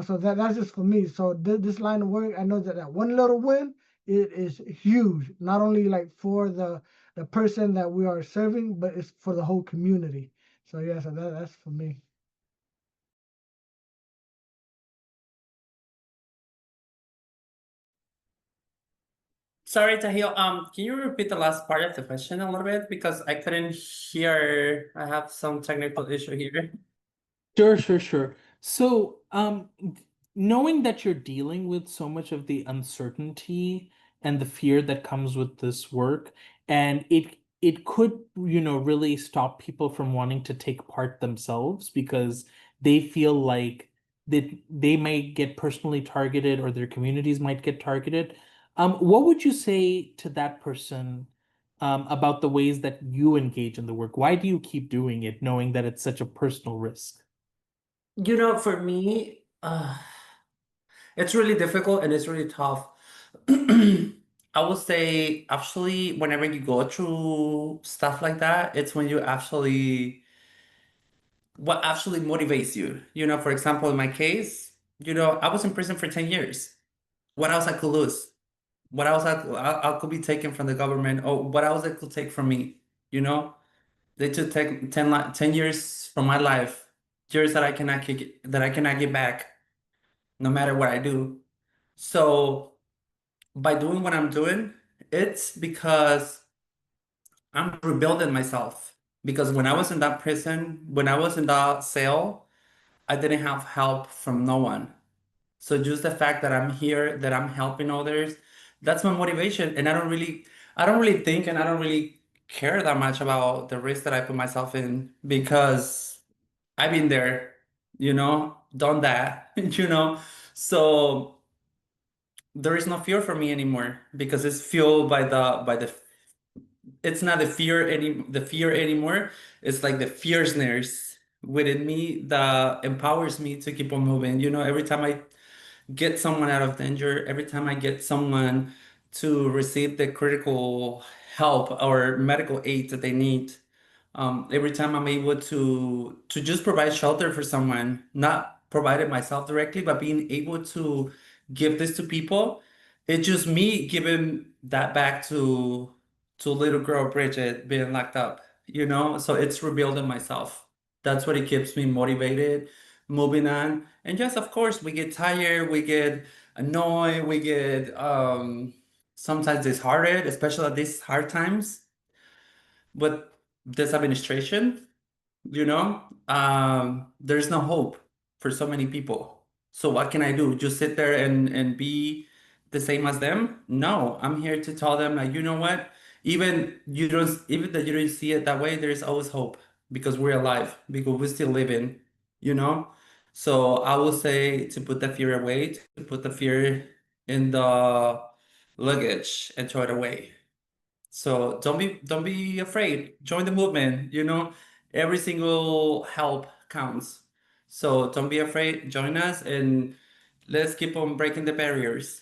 So that's just for me. So this line of work, I know that one little win, it is huge, not only like for the person that we are serving, but it's for the whole community. So yeah, so that's for me. Sorry, Tahil. Can you repeat the last part of the question a little bit? Because I couldn't hear. I have some technical issue here. Sure. So, knowing that you're dealing with so much of the uncertainty and the fear that comes with this work, and it could, really stop people from wanting to take part themselves because they feel like that they may get personally targeted or their communities might get targeted. What would you say to that person, about the ways that you engage in the work? Why do you keep doing it, knowing that it's such a personal risk? For me, it's really difficult and it's really tough. I would say, actually, whenever you go through stuff like that, it's when you what actually motivates you. For example, in my case, I was in prison for 10 years. What else I could lose? What else I could be taken from the government, or what else they could take from me? You know, they took 10 years from my life, years that I cannot get back, no matter what I do. So by doing what I'm doing, it's because I'm rebuilding myself. Because when I was in that prison, when I was in that cell, I didn't have help from no one. So just the fact that I'm here, that I'm helping others, that's my motivation. And I don't really think and I don't really care that much about the risk that I put myself in, because I've been there, done that, So there is no fear for me anymore, because it's fueled by the it's not the fear anymore. It's like the fierceness within me that empowers me to keep on moving. You know, every time I get someone out of danger, every time I get someone to receive the critical help or medical aid that they need, every time I'm able to just provide shelter for someone, not provide it myself directly, but being able to give this to people, it's just me giving that back to little girl Brigitte being locked up, you know? So it's rebuilding myself. That's what it keeps me motivated, moving on. And yes, of course, we get tired, we get annoyed, we get sometimes disheartened, especially at these hard times. But this administration, you know, there's no hope for so many people. So what can I do? Just sit there and be the same as them? No, I'm here to tell them like, you know what? Even that you don't see it that way, there's always hope because we're alive, because we're still living, you know? So I will say to put the fear away, to put the fear in the luggage and throw it away. So don't be afraid. Join the movement, you know, every single help counts. So don't be afraid, join us and let's keep on breaking the barriers.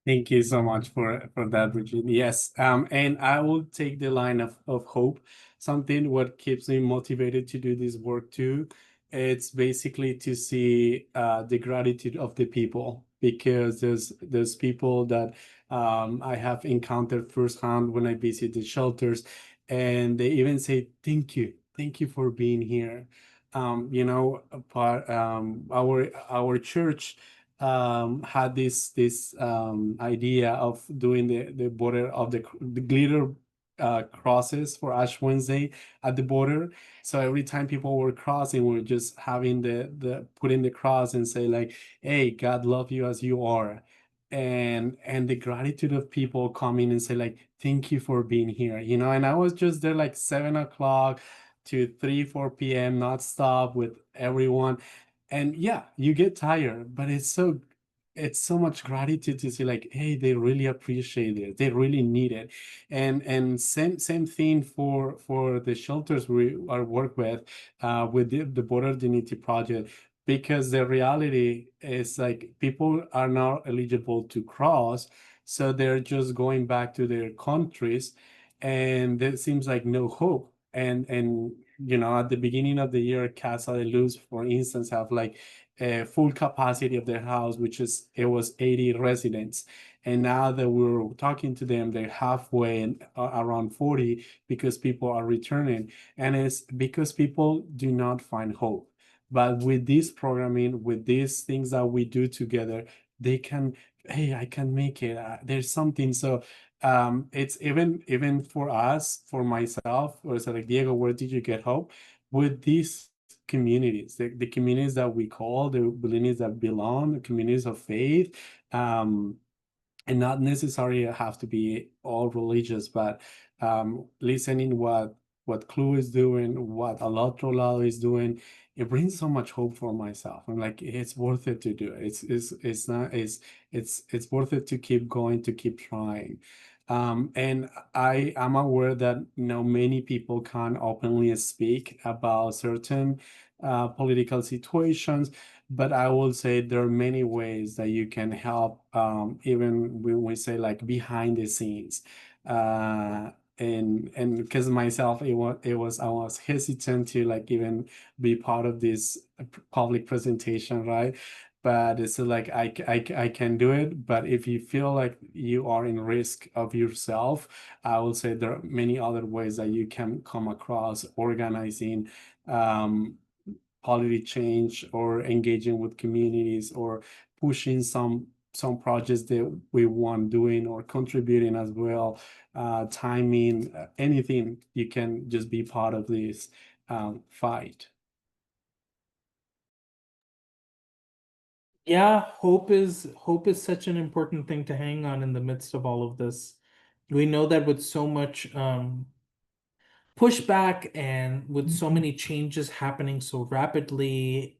Thank you so much for that, Brigitte. Yes, and I will take the line of hope. Something what keeps me motivated to do this work too. It's basically to see the gratitude of the people, because there's people that I have encountered firsthand when I visit the shelters, and they even say thank you for being here. You know, our church had this idea of doing the border of the glitter crosses for Ash Wednesday at the border. So every time people were crossing, we are just having the putting the cross and say like, "Hey, God love you as you are." And the gratitude of people coming and say like, "Thank you for being here," you know. And I was just there like 7 o'clock to 3 4 p.m. not stop with everyone. And yeah, you get tired, but it's so much gratitude to see like, hey, they really appreciate it, they really need it. And same thing for the shelters we are work with the Border Dignity Project, because the reality is like people are not eligible to cross, so they're just going back to their countries, and there seems like no hope. And you know, at the beginning of the year, Casa de Luz, for instance, have like a full capacity of their house, which is it was 80 residents. And now that we're talking to them, they're halfway and around 40, because people are returning. And it's because people do not find hope. But with this programming, with these things that we do together, they can, hey, I can make it. There's something. So it's even for us, for myself, or it's like, Diego, where did you get hope? With these communities, the communities that we call the communities that belong, the communities of faith, and not necessarily have to be all religious, but listening what Clue is doing, what Otro Lado is doing, it brings so much hope for myself. I'm like, it's worth it to do it. It's not it's worth it to keep going, to keep trying. And I am aware that, you know, many people can't openly speak about certain political situations, but I will say there are many ways that you can help, even when we say like behind the scenes. And because myself, I was hesitant to like even be part of this public presentation, right? But it's like I can do it. But if you feel like you are in risk of yourself, I will say there are many other ways that you can come across organizing policy change, or engaging with communities, or pushing some projects that we want doing, or contributing as well, timing, anything, you can just be part of this fight. Yeah, hope is such an important thing to hang on in the midst of all of this. We know that with so much pushback and with so many changes happening so rapidly,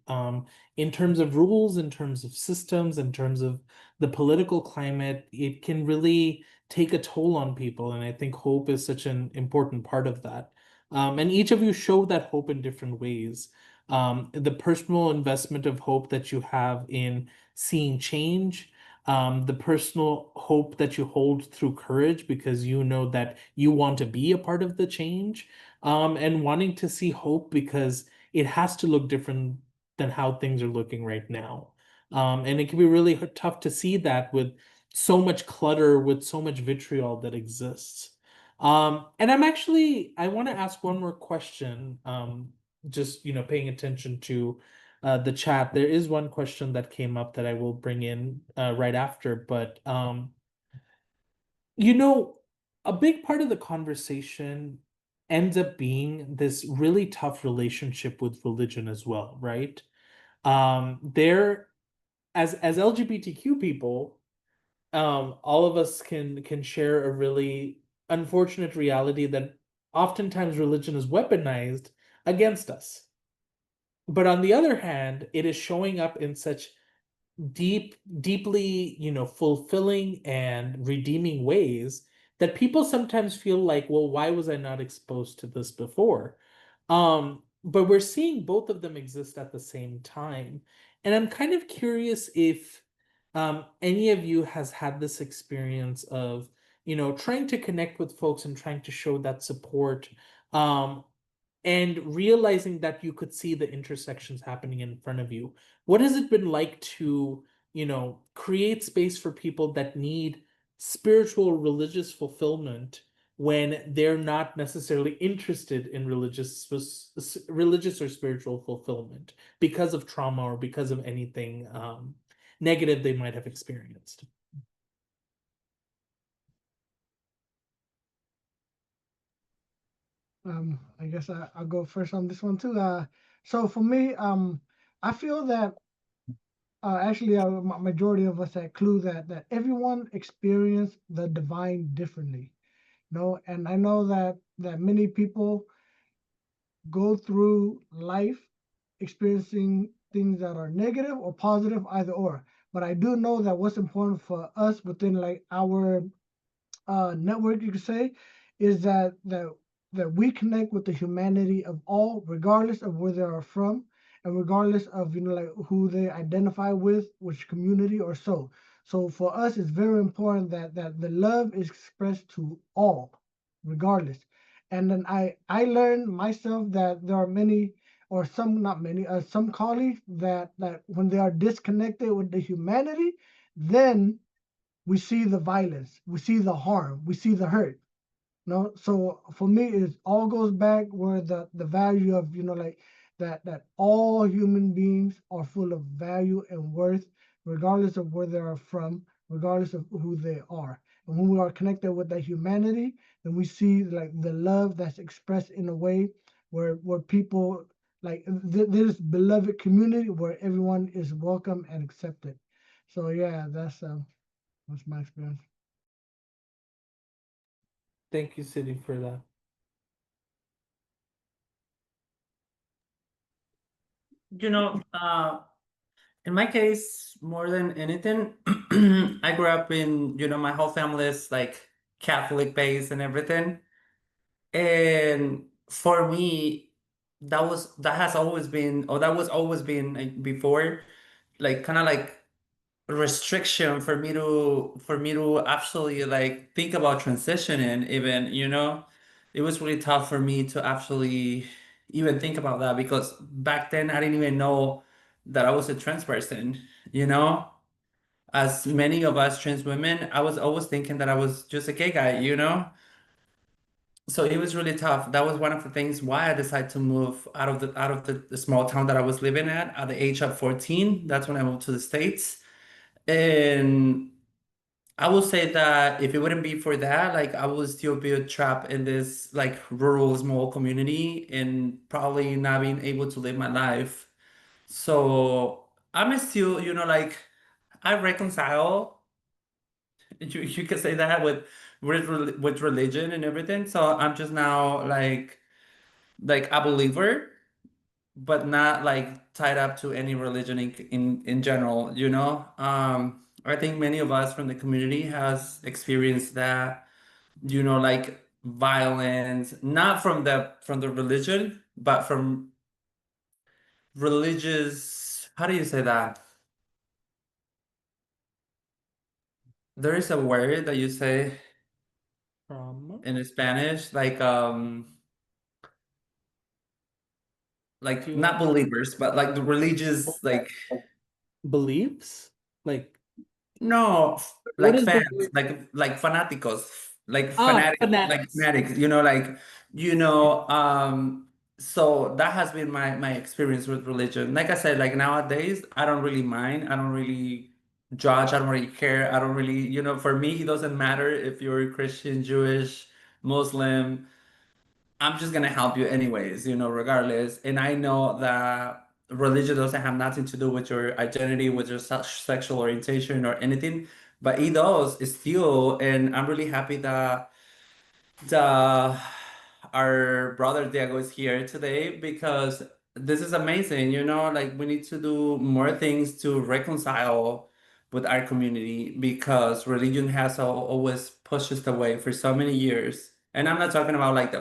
in terms of rules, in terms of systems, in terms of the political climate, it can really take a toll on people. And I think hope is such an important part of that. And each of you showed that hope in different ways. The personal investment of hope that you have in seeing change, the personal hope that you hold through courage because you know that you want to be a part of the change, and wanting to see hope because it has to look different than how things are looking right now. And it can be really tough to see that with so much clutter, with so much vitriol that exists. And I want to ask one more question, just paying attention to the chat. There is one question that came up that I will bring in right after, but a big part of the conversation ends up being this really tough relationship with religion as well, right? There, as LGBTQ people, all of us can share a really unfortunate reality that oftentimes religion is weaponized against us. But on the other hand, it is showing up in such deeply, fulfilling and redeeming ways that people sometimes feel like, well, why was I not exposed to this before? But we're seeing both of them exist at the same time. And I'm kind of curious if any of you has had this experience of, trying to connect with folks and trying to show that support, and realizing that you could see the intersections happening in front of you. What has it been like to, create space for people that need spiritual, religious fulfillment when they're not necessarily interested in religious or spiritual fulfillment because of trauma or because of anything negative they might have experienced? I guess I'll go first on this one too. So for me, I feel that actually majority of us had clue that everyone experienced the divine differently. And I know that many people go through life experiencing things that are negative or positive, either or. But I do know that what's important for us within like our network, you could say, is that we connect with the humanity of all, regardless of where they are from, and regardless of like who they identify with, which community or so. So for us, it's very important that the love is expressed to all, regardless. And then I learned myself that there are many, or some, not many, some colleagues that when they are disconnected with the humanity, then we see the violence, we see the harm, we see the hurt. So for me, it all goes back where the value of like that all human beings are full of value and worth, regardless of where they are from, regardless of who they are. And when we are connected with that humanity, then we see like the love that's expressed in a way where people like this beloved community where everyone is welcome and accepted. So yeah, that's my experience. Thank you, Sithy, for that. In my case, more than anything, I grew up in, my whole family is like Catholic based and everything. And for me, that has always been, or that was always been like, before, like kind of like restriction for me to actually like think about transitioning even, it was really tough for me to actually even think about that because back then I didn't even know that I was a trans person, as many of us trans women, I was always thinking that I was just a gay guy. So it was really tough. That was one of the things why I decided to move out of the small town that I was living at the age of 14. That's when I moved to the States. And I will say that if it wouldn't be for that, like I would still be trapped in this like rural small community and probably not being able to live my life. So I'm still, like I reconcile, you could say that with religion and everything. So I'm just now like like a believer, but not like tied up to any religion in general, you know? I think many of us from the community has experienced that, you know, like violence, not from the religion, but from religious, how do you say that? There is a word that you say Trauma? in Spanish, Do you not want believers, but like the religious, like beliefs? Like, no, what like is the fans, word? like fanaticos, like Fanatics. fanatics, you know, so that has been my experience with religion. Like I said, like nowadays, I don't really mind. I don't really judge. I don't really care. I don't really, you know, for me, it doesn't matter if you're Christian, Jewish, Muslim. I'm just gonna help you anyways, you know, regardless. And I know that religion doesn't have nothing to do with your identity, with your sexual orientation or anything, but it does still. And I'm really happy that the our brother Diego is here today because this is amazing, you know, like we need to do more things to reconcile with our community because religion has always pushed us away for so many years. And I'm not talking about like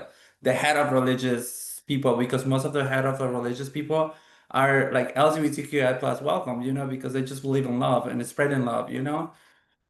the head of religious people because most of the head of the religious people are like LGBTQI plus welcome, you know, because they just believe in love and spreading love, you know.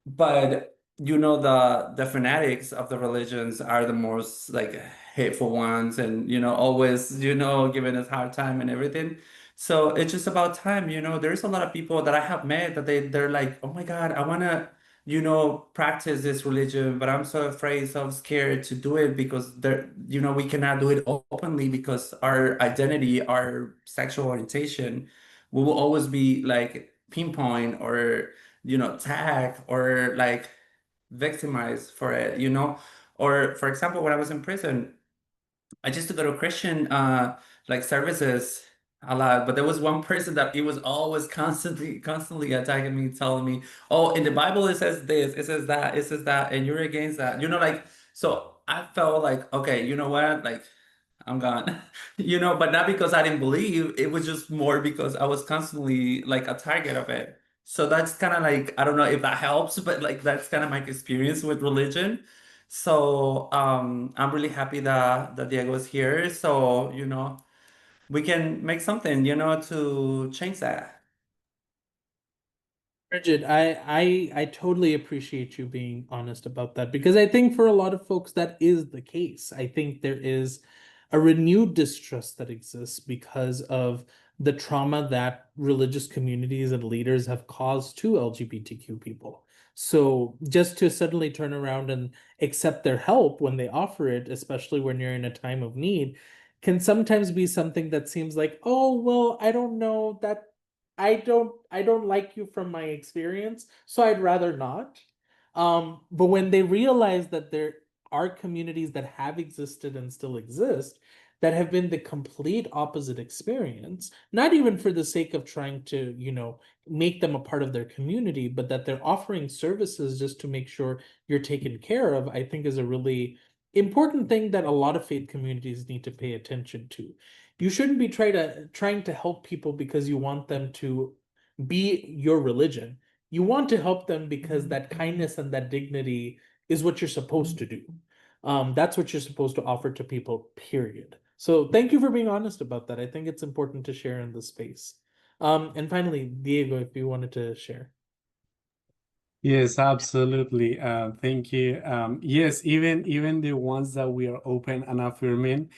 But you know the fanatics of the religions are the most like hateful ones and you know always you know giving us hard time and everything. So it's just about time, you know. There's a lot of people that I have met that they're like, oh my God, I wanna, you know, practice this religion, but I'm so afraid, so scared to do it because there, you know, we cannot do it openly because our identity, our sexual orientation, we will always be like pinpoint or you know, tag or like victimized for it, you know? Or for example, when I was in prison, I used to go to Christian like services a lot, but there was one person that he was always constantly attacking me, telling me, "Oh, in the Bible it says this, it says that, it says that, and you're against that." You know, like so I felt like, okay, you know what? Like I'm gone. You know, but not because I didn't believe, it was just more because I was constantly like a target of it. So that's kind of like, I don't know if that helps, but like that's kind of my experience with religion. So I'm really happy that Diego is here. So, you know, we can make something, you know, to change that. Brigitte, I totally appreciate you being honest about that because I think for a lot of folks that is the case. I think there is a renewed distrust that exists because of the trauma that religious communities and leaders have caused to LGBTQ people. So just to suddenly turn around and accept their help when they offer it, especially when you're in a time of need, can sometimes be something that seems like, oh, well, I don't know that I don't like you from my experience, so I'd rather not. But when they realize that there are communities that have existed and still exist that have been the complete opposite experience, not even for the sake of trying to, make them a part of their community, but that they're offering services just to make sure you're taken care of, I think is a really important thing that a lot of faith communities need to pay attention to. You shouldn't be trying to help people because you want them to be your religion. You want to help them because that kindness and that dignity is what you're supposed to do. That's what you're supposed to offer to people, period. So thank you for being honest about that. I think it's important to share in this space. And finally, Diego, if you wanted to share. Yes, absolutely. Thank you. Yes, even the ones that we are open and affirming,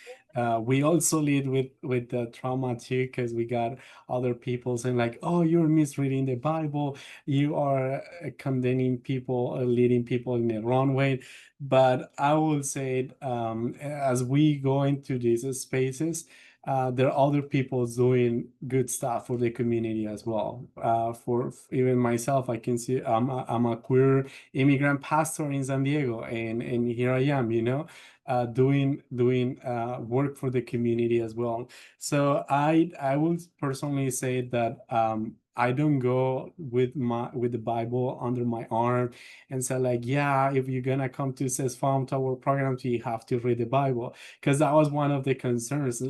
we also lead with the trauma too, because we got other people saying like, "Oh, you're misreading the Bible. You are condemning people, leading people in the wrong way." But I will say, as we go into these spaces, there are other people doing good stuff for the community as well. For even myself, I can see I'm a queer immigrant pastor in San Diego, and here I am, doing work for the community as well. So I would personally say that I don't go with the Bible under my arm and say like, yeah, if you're gonna come to Says Farm Tower programs, you have to read the Bible. Because that was one of the concerns,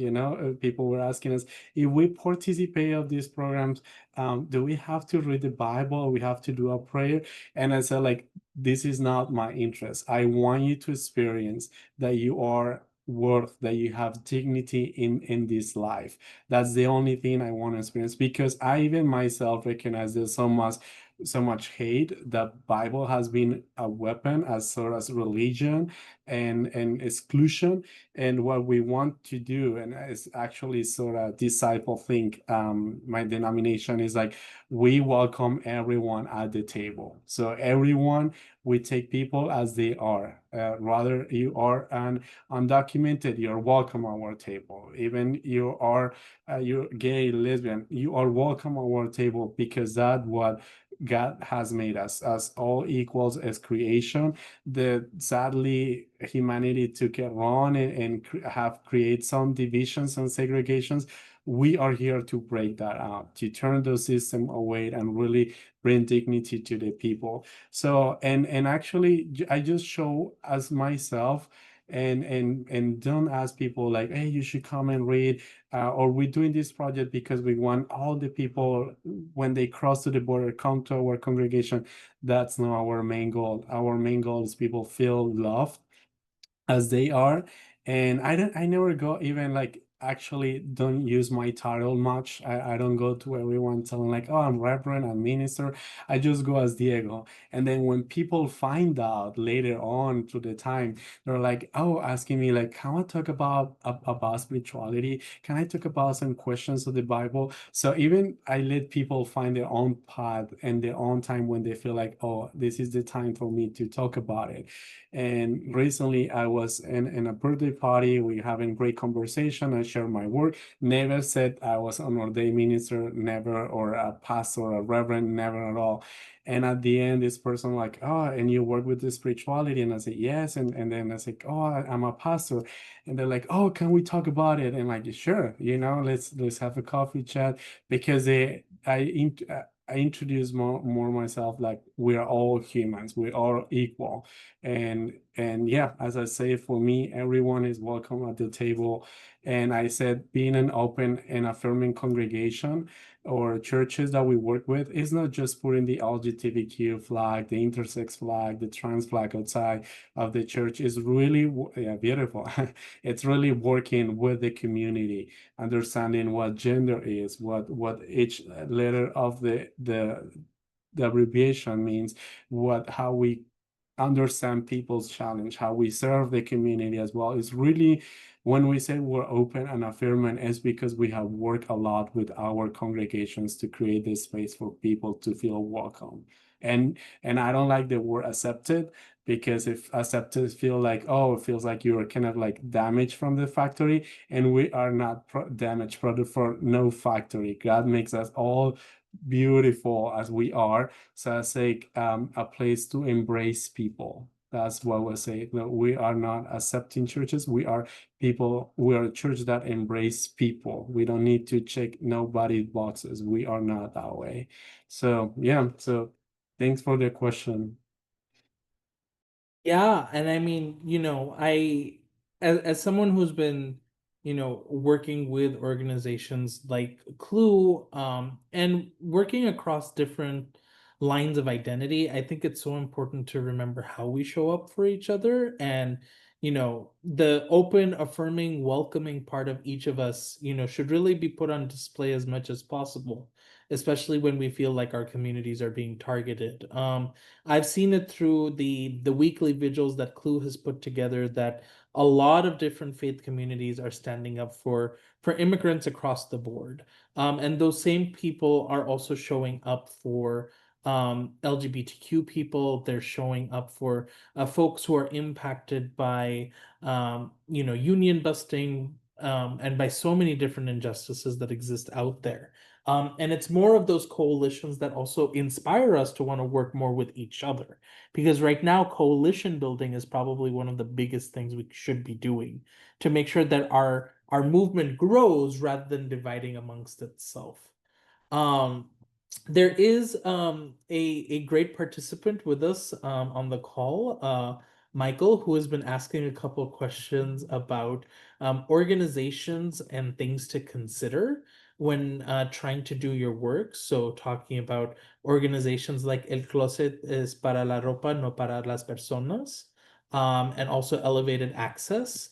people were asking us, if we participate of these programs, do we have to read the Bible? We have to do a prayer? And I said like, this is not my interest. I want you to experience that you are worth, that you have dignity in this life. That's the only thing I want to experience, because I even myself recognize there's so much hate. The Bible has been a weapon as sort as religion and exclusion. And what we want to do, and it's actually sort of disciple think, my denomination is like, we welcome everyone at the table. So everyone, we take people as they are. Rather you are an undocumented, you're welcome on our table. Even you're gay, lesbian, you are welcome on our table, because that's what God has made us as all equals as creation. That sadly humanity took it wrong and have created some divisions and segregations. We are here to break that out, to turn those systems away and really bring dignity to the people. So and actually I just show as myself, and don't ask people like, hey, you should come and read, or we're doing this project because we want all the people, when they cross to the border, come to our congregation. That's not our main goal. Our main goal is people feel loved as they are. And I never go even like, actually don't use my title much. I don't go to everyone telling like, oh, I'm reverend, I'm minister. I just go as Diego. And then when people find out later on through the time, they're like, oh, asking me like, can I talk about spirituality? Can I talk about some questions of the Bible? So even I let people find their own path and their own time when they feel like, oh, this is the time for me to talk about it. And recently I was in a birthday party. We having great conversation. I share my work. Never said I was an ordained minister, never, or a pastor, or a reverend, never at all. And at the end, this person like, oh, and you work with the spirituality? And I said, yes. And then I said, oh, I'm a pastor. And they're like, oh, can we talk about it? And like, sure, let's have a coffee chat, because I introduce more myself like, we are all humans, we are equal. And yeah, as I say, for me, everyone is welcome at the table. And I said, being an open and affirming congregation or churches that we work with is not just putting the LGBTQ flag, the intersex flag, the trans flag outside of the church. Is really beautiful. It's really working with the community, understanding what gender is, what each letter of the abbreviation means, how we understand people's challenge, how we serve the community as well. Is really, when we say we're open and affirming, is because we have worked a lot with our congregations to create this space for people to feel welcome. And I don't like the word accepted, because if accepted feel like, oh, it feels like you're kind of like damaged from the factory, and we are not damaged product for no factory. God makes us all beautiful as we are. So I say a place to embrace people. That's what we say. No, we are not accepting churches. We are people. We are a church that embrace people. We don't need to check nobody's boxes. We are not that way. So yeah. So thanks for the question. Yeah, and I mean, as someone who's been, working with organizations like Clue, and working across different lines of identity, I think it's so important to remember how we show up for each other. And, the open, affirming, welcoming part of each of us, should really be put on display as much as possible, especially when we feel like our communities are being targeted. I've seen it through the weekly vigils that Clue has put together, that a lot of different faith communities are standing up for immigrants across the board. And those same people are also showing up for LGBTQ people. They're showing up for folks who are impacted by union busting, and by so many different injustices that exist out there. And it's more of those coalitions that also inspire us to want to work more with each other. Because right now, coalition building is probably one of the biggest things we should be doing to make sure that our movement grows rather than dividing amongst itself. Um, there is a great participant with us on the call, Michael, who has been asking a couple of questions about organizations and things to consider when trying to do your work. So talking about organizations like El Closet es para la ropa, no para las personas, and also elevated access,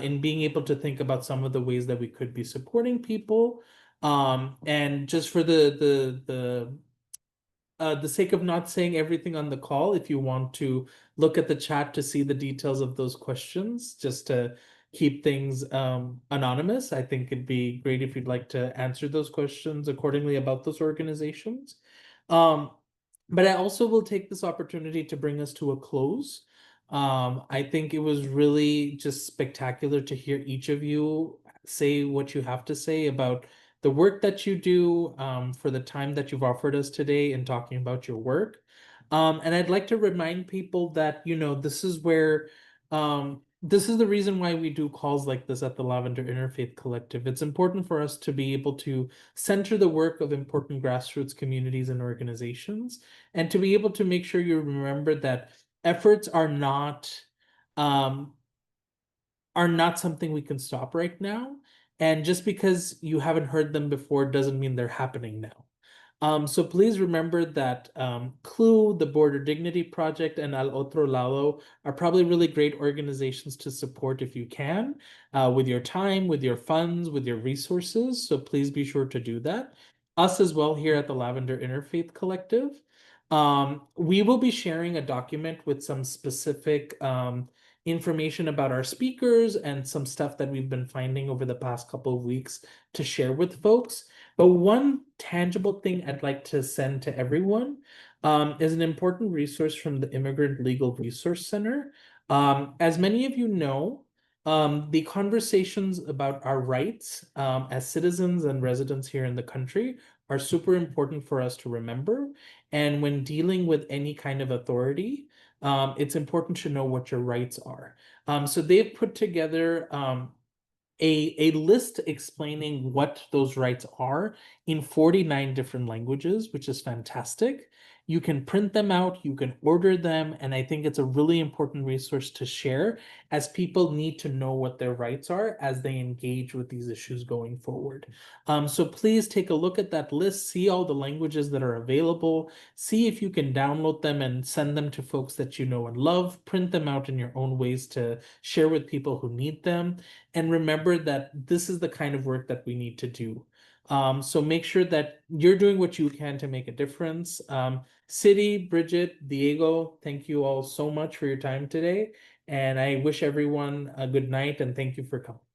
in being able to think about some of the ways that we could be supporting people. And just for the sake of not saying everything on the call, if you want to look at the chat to see the details of those questions, just to keep things anonymous, I think it'd be great if you'd like to answer those questions accordingly about those organizations. But I also will take this opportunity to bring us to a close. I think it was really just spectacular to hear each of you say what you have to say about the work that you do, for the time that you've offered us today in talking about your work. And I'd like to remind people that, this is where, this is the reason why we do calls like this at the Lavender Interfaith Collective. It's important for us to be able to center the work of important grassroots communities and organizations, and to be able to make sure you remember that efforts are not something we can stop right now. And just because you haven't heard them before doesn't mean they're happening now. So please remember that CLU, the Border Dignity Project, and Otro, Lado are probably really great organizations to support if you can, with your time, with your funds, with your resources. So please be sure to do that. Us as well here at the Lavender Interfaith Collective. We will be sharing a document with some specific information about our speakers and some stuff that we've been finding over the past couple of weeks to share with folks. But one tangible thing I'd like to send to everyone is an important resource from the Immigrant Legal Resource Center. As many of you know, the conversations about our rights as citizens and residents here in the country are super important for us to remember. And when dealing with any kind of authority, it's important to know what your rights are. So they've put together a list explaining what those rights are in 49 different languages, which is fantastic. You can print them out, you can order them, and I think it's a really important resource to share, as people need to know what their rights are as they engage with these issues going forward. So please take a look at that list, see all the languages that are available, see if you can download them and send them to folks that you know and love, print them out in your own ways to share with people who need them, and remember that this is the kind of work that we need to do. So make sure that you're doing what you can to make a difference. Sithy, Brigitte, Diego, thank you all so much for your time today. And I wish everyone a good night and thank you for coming.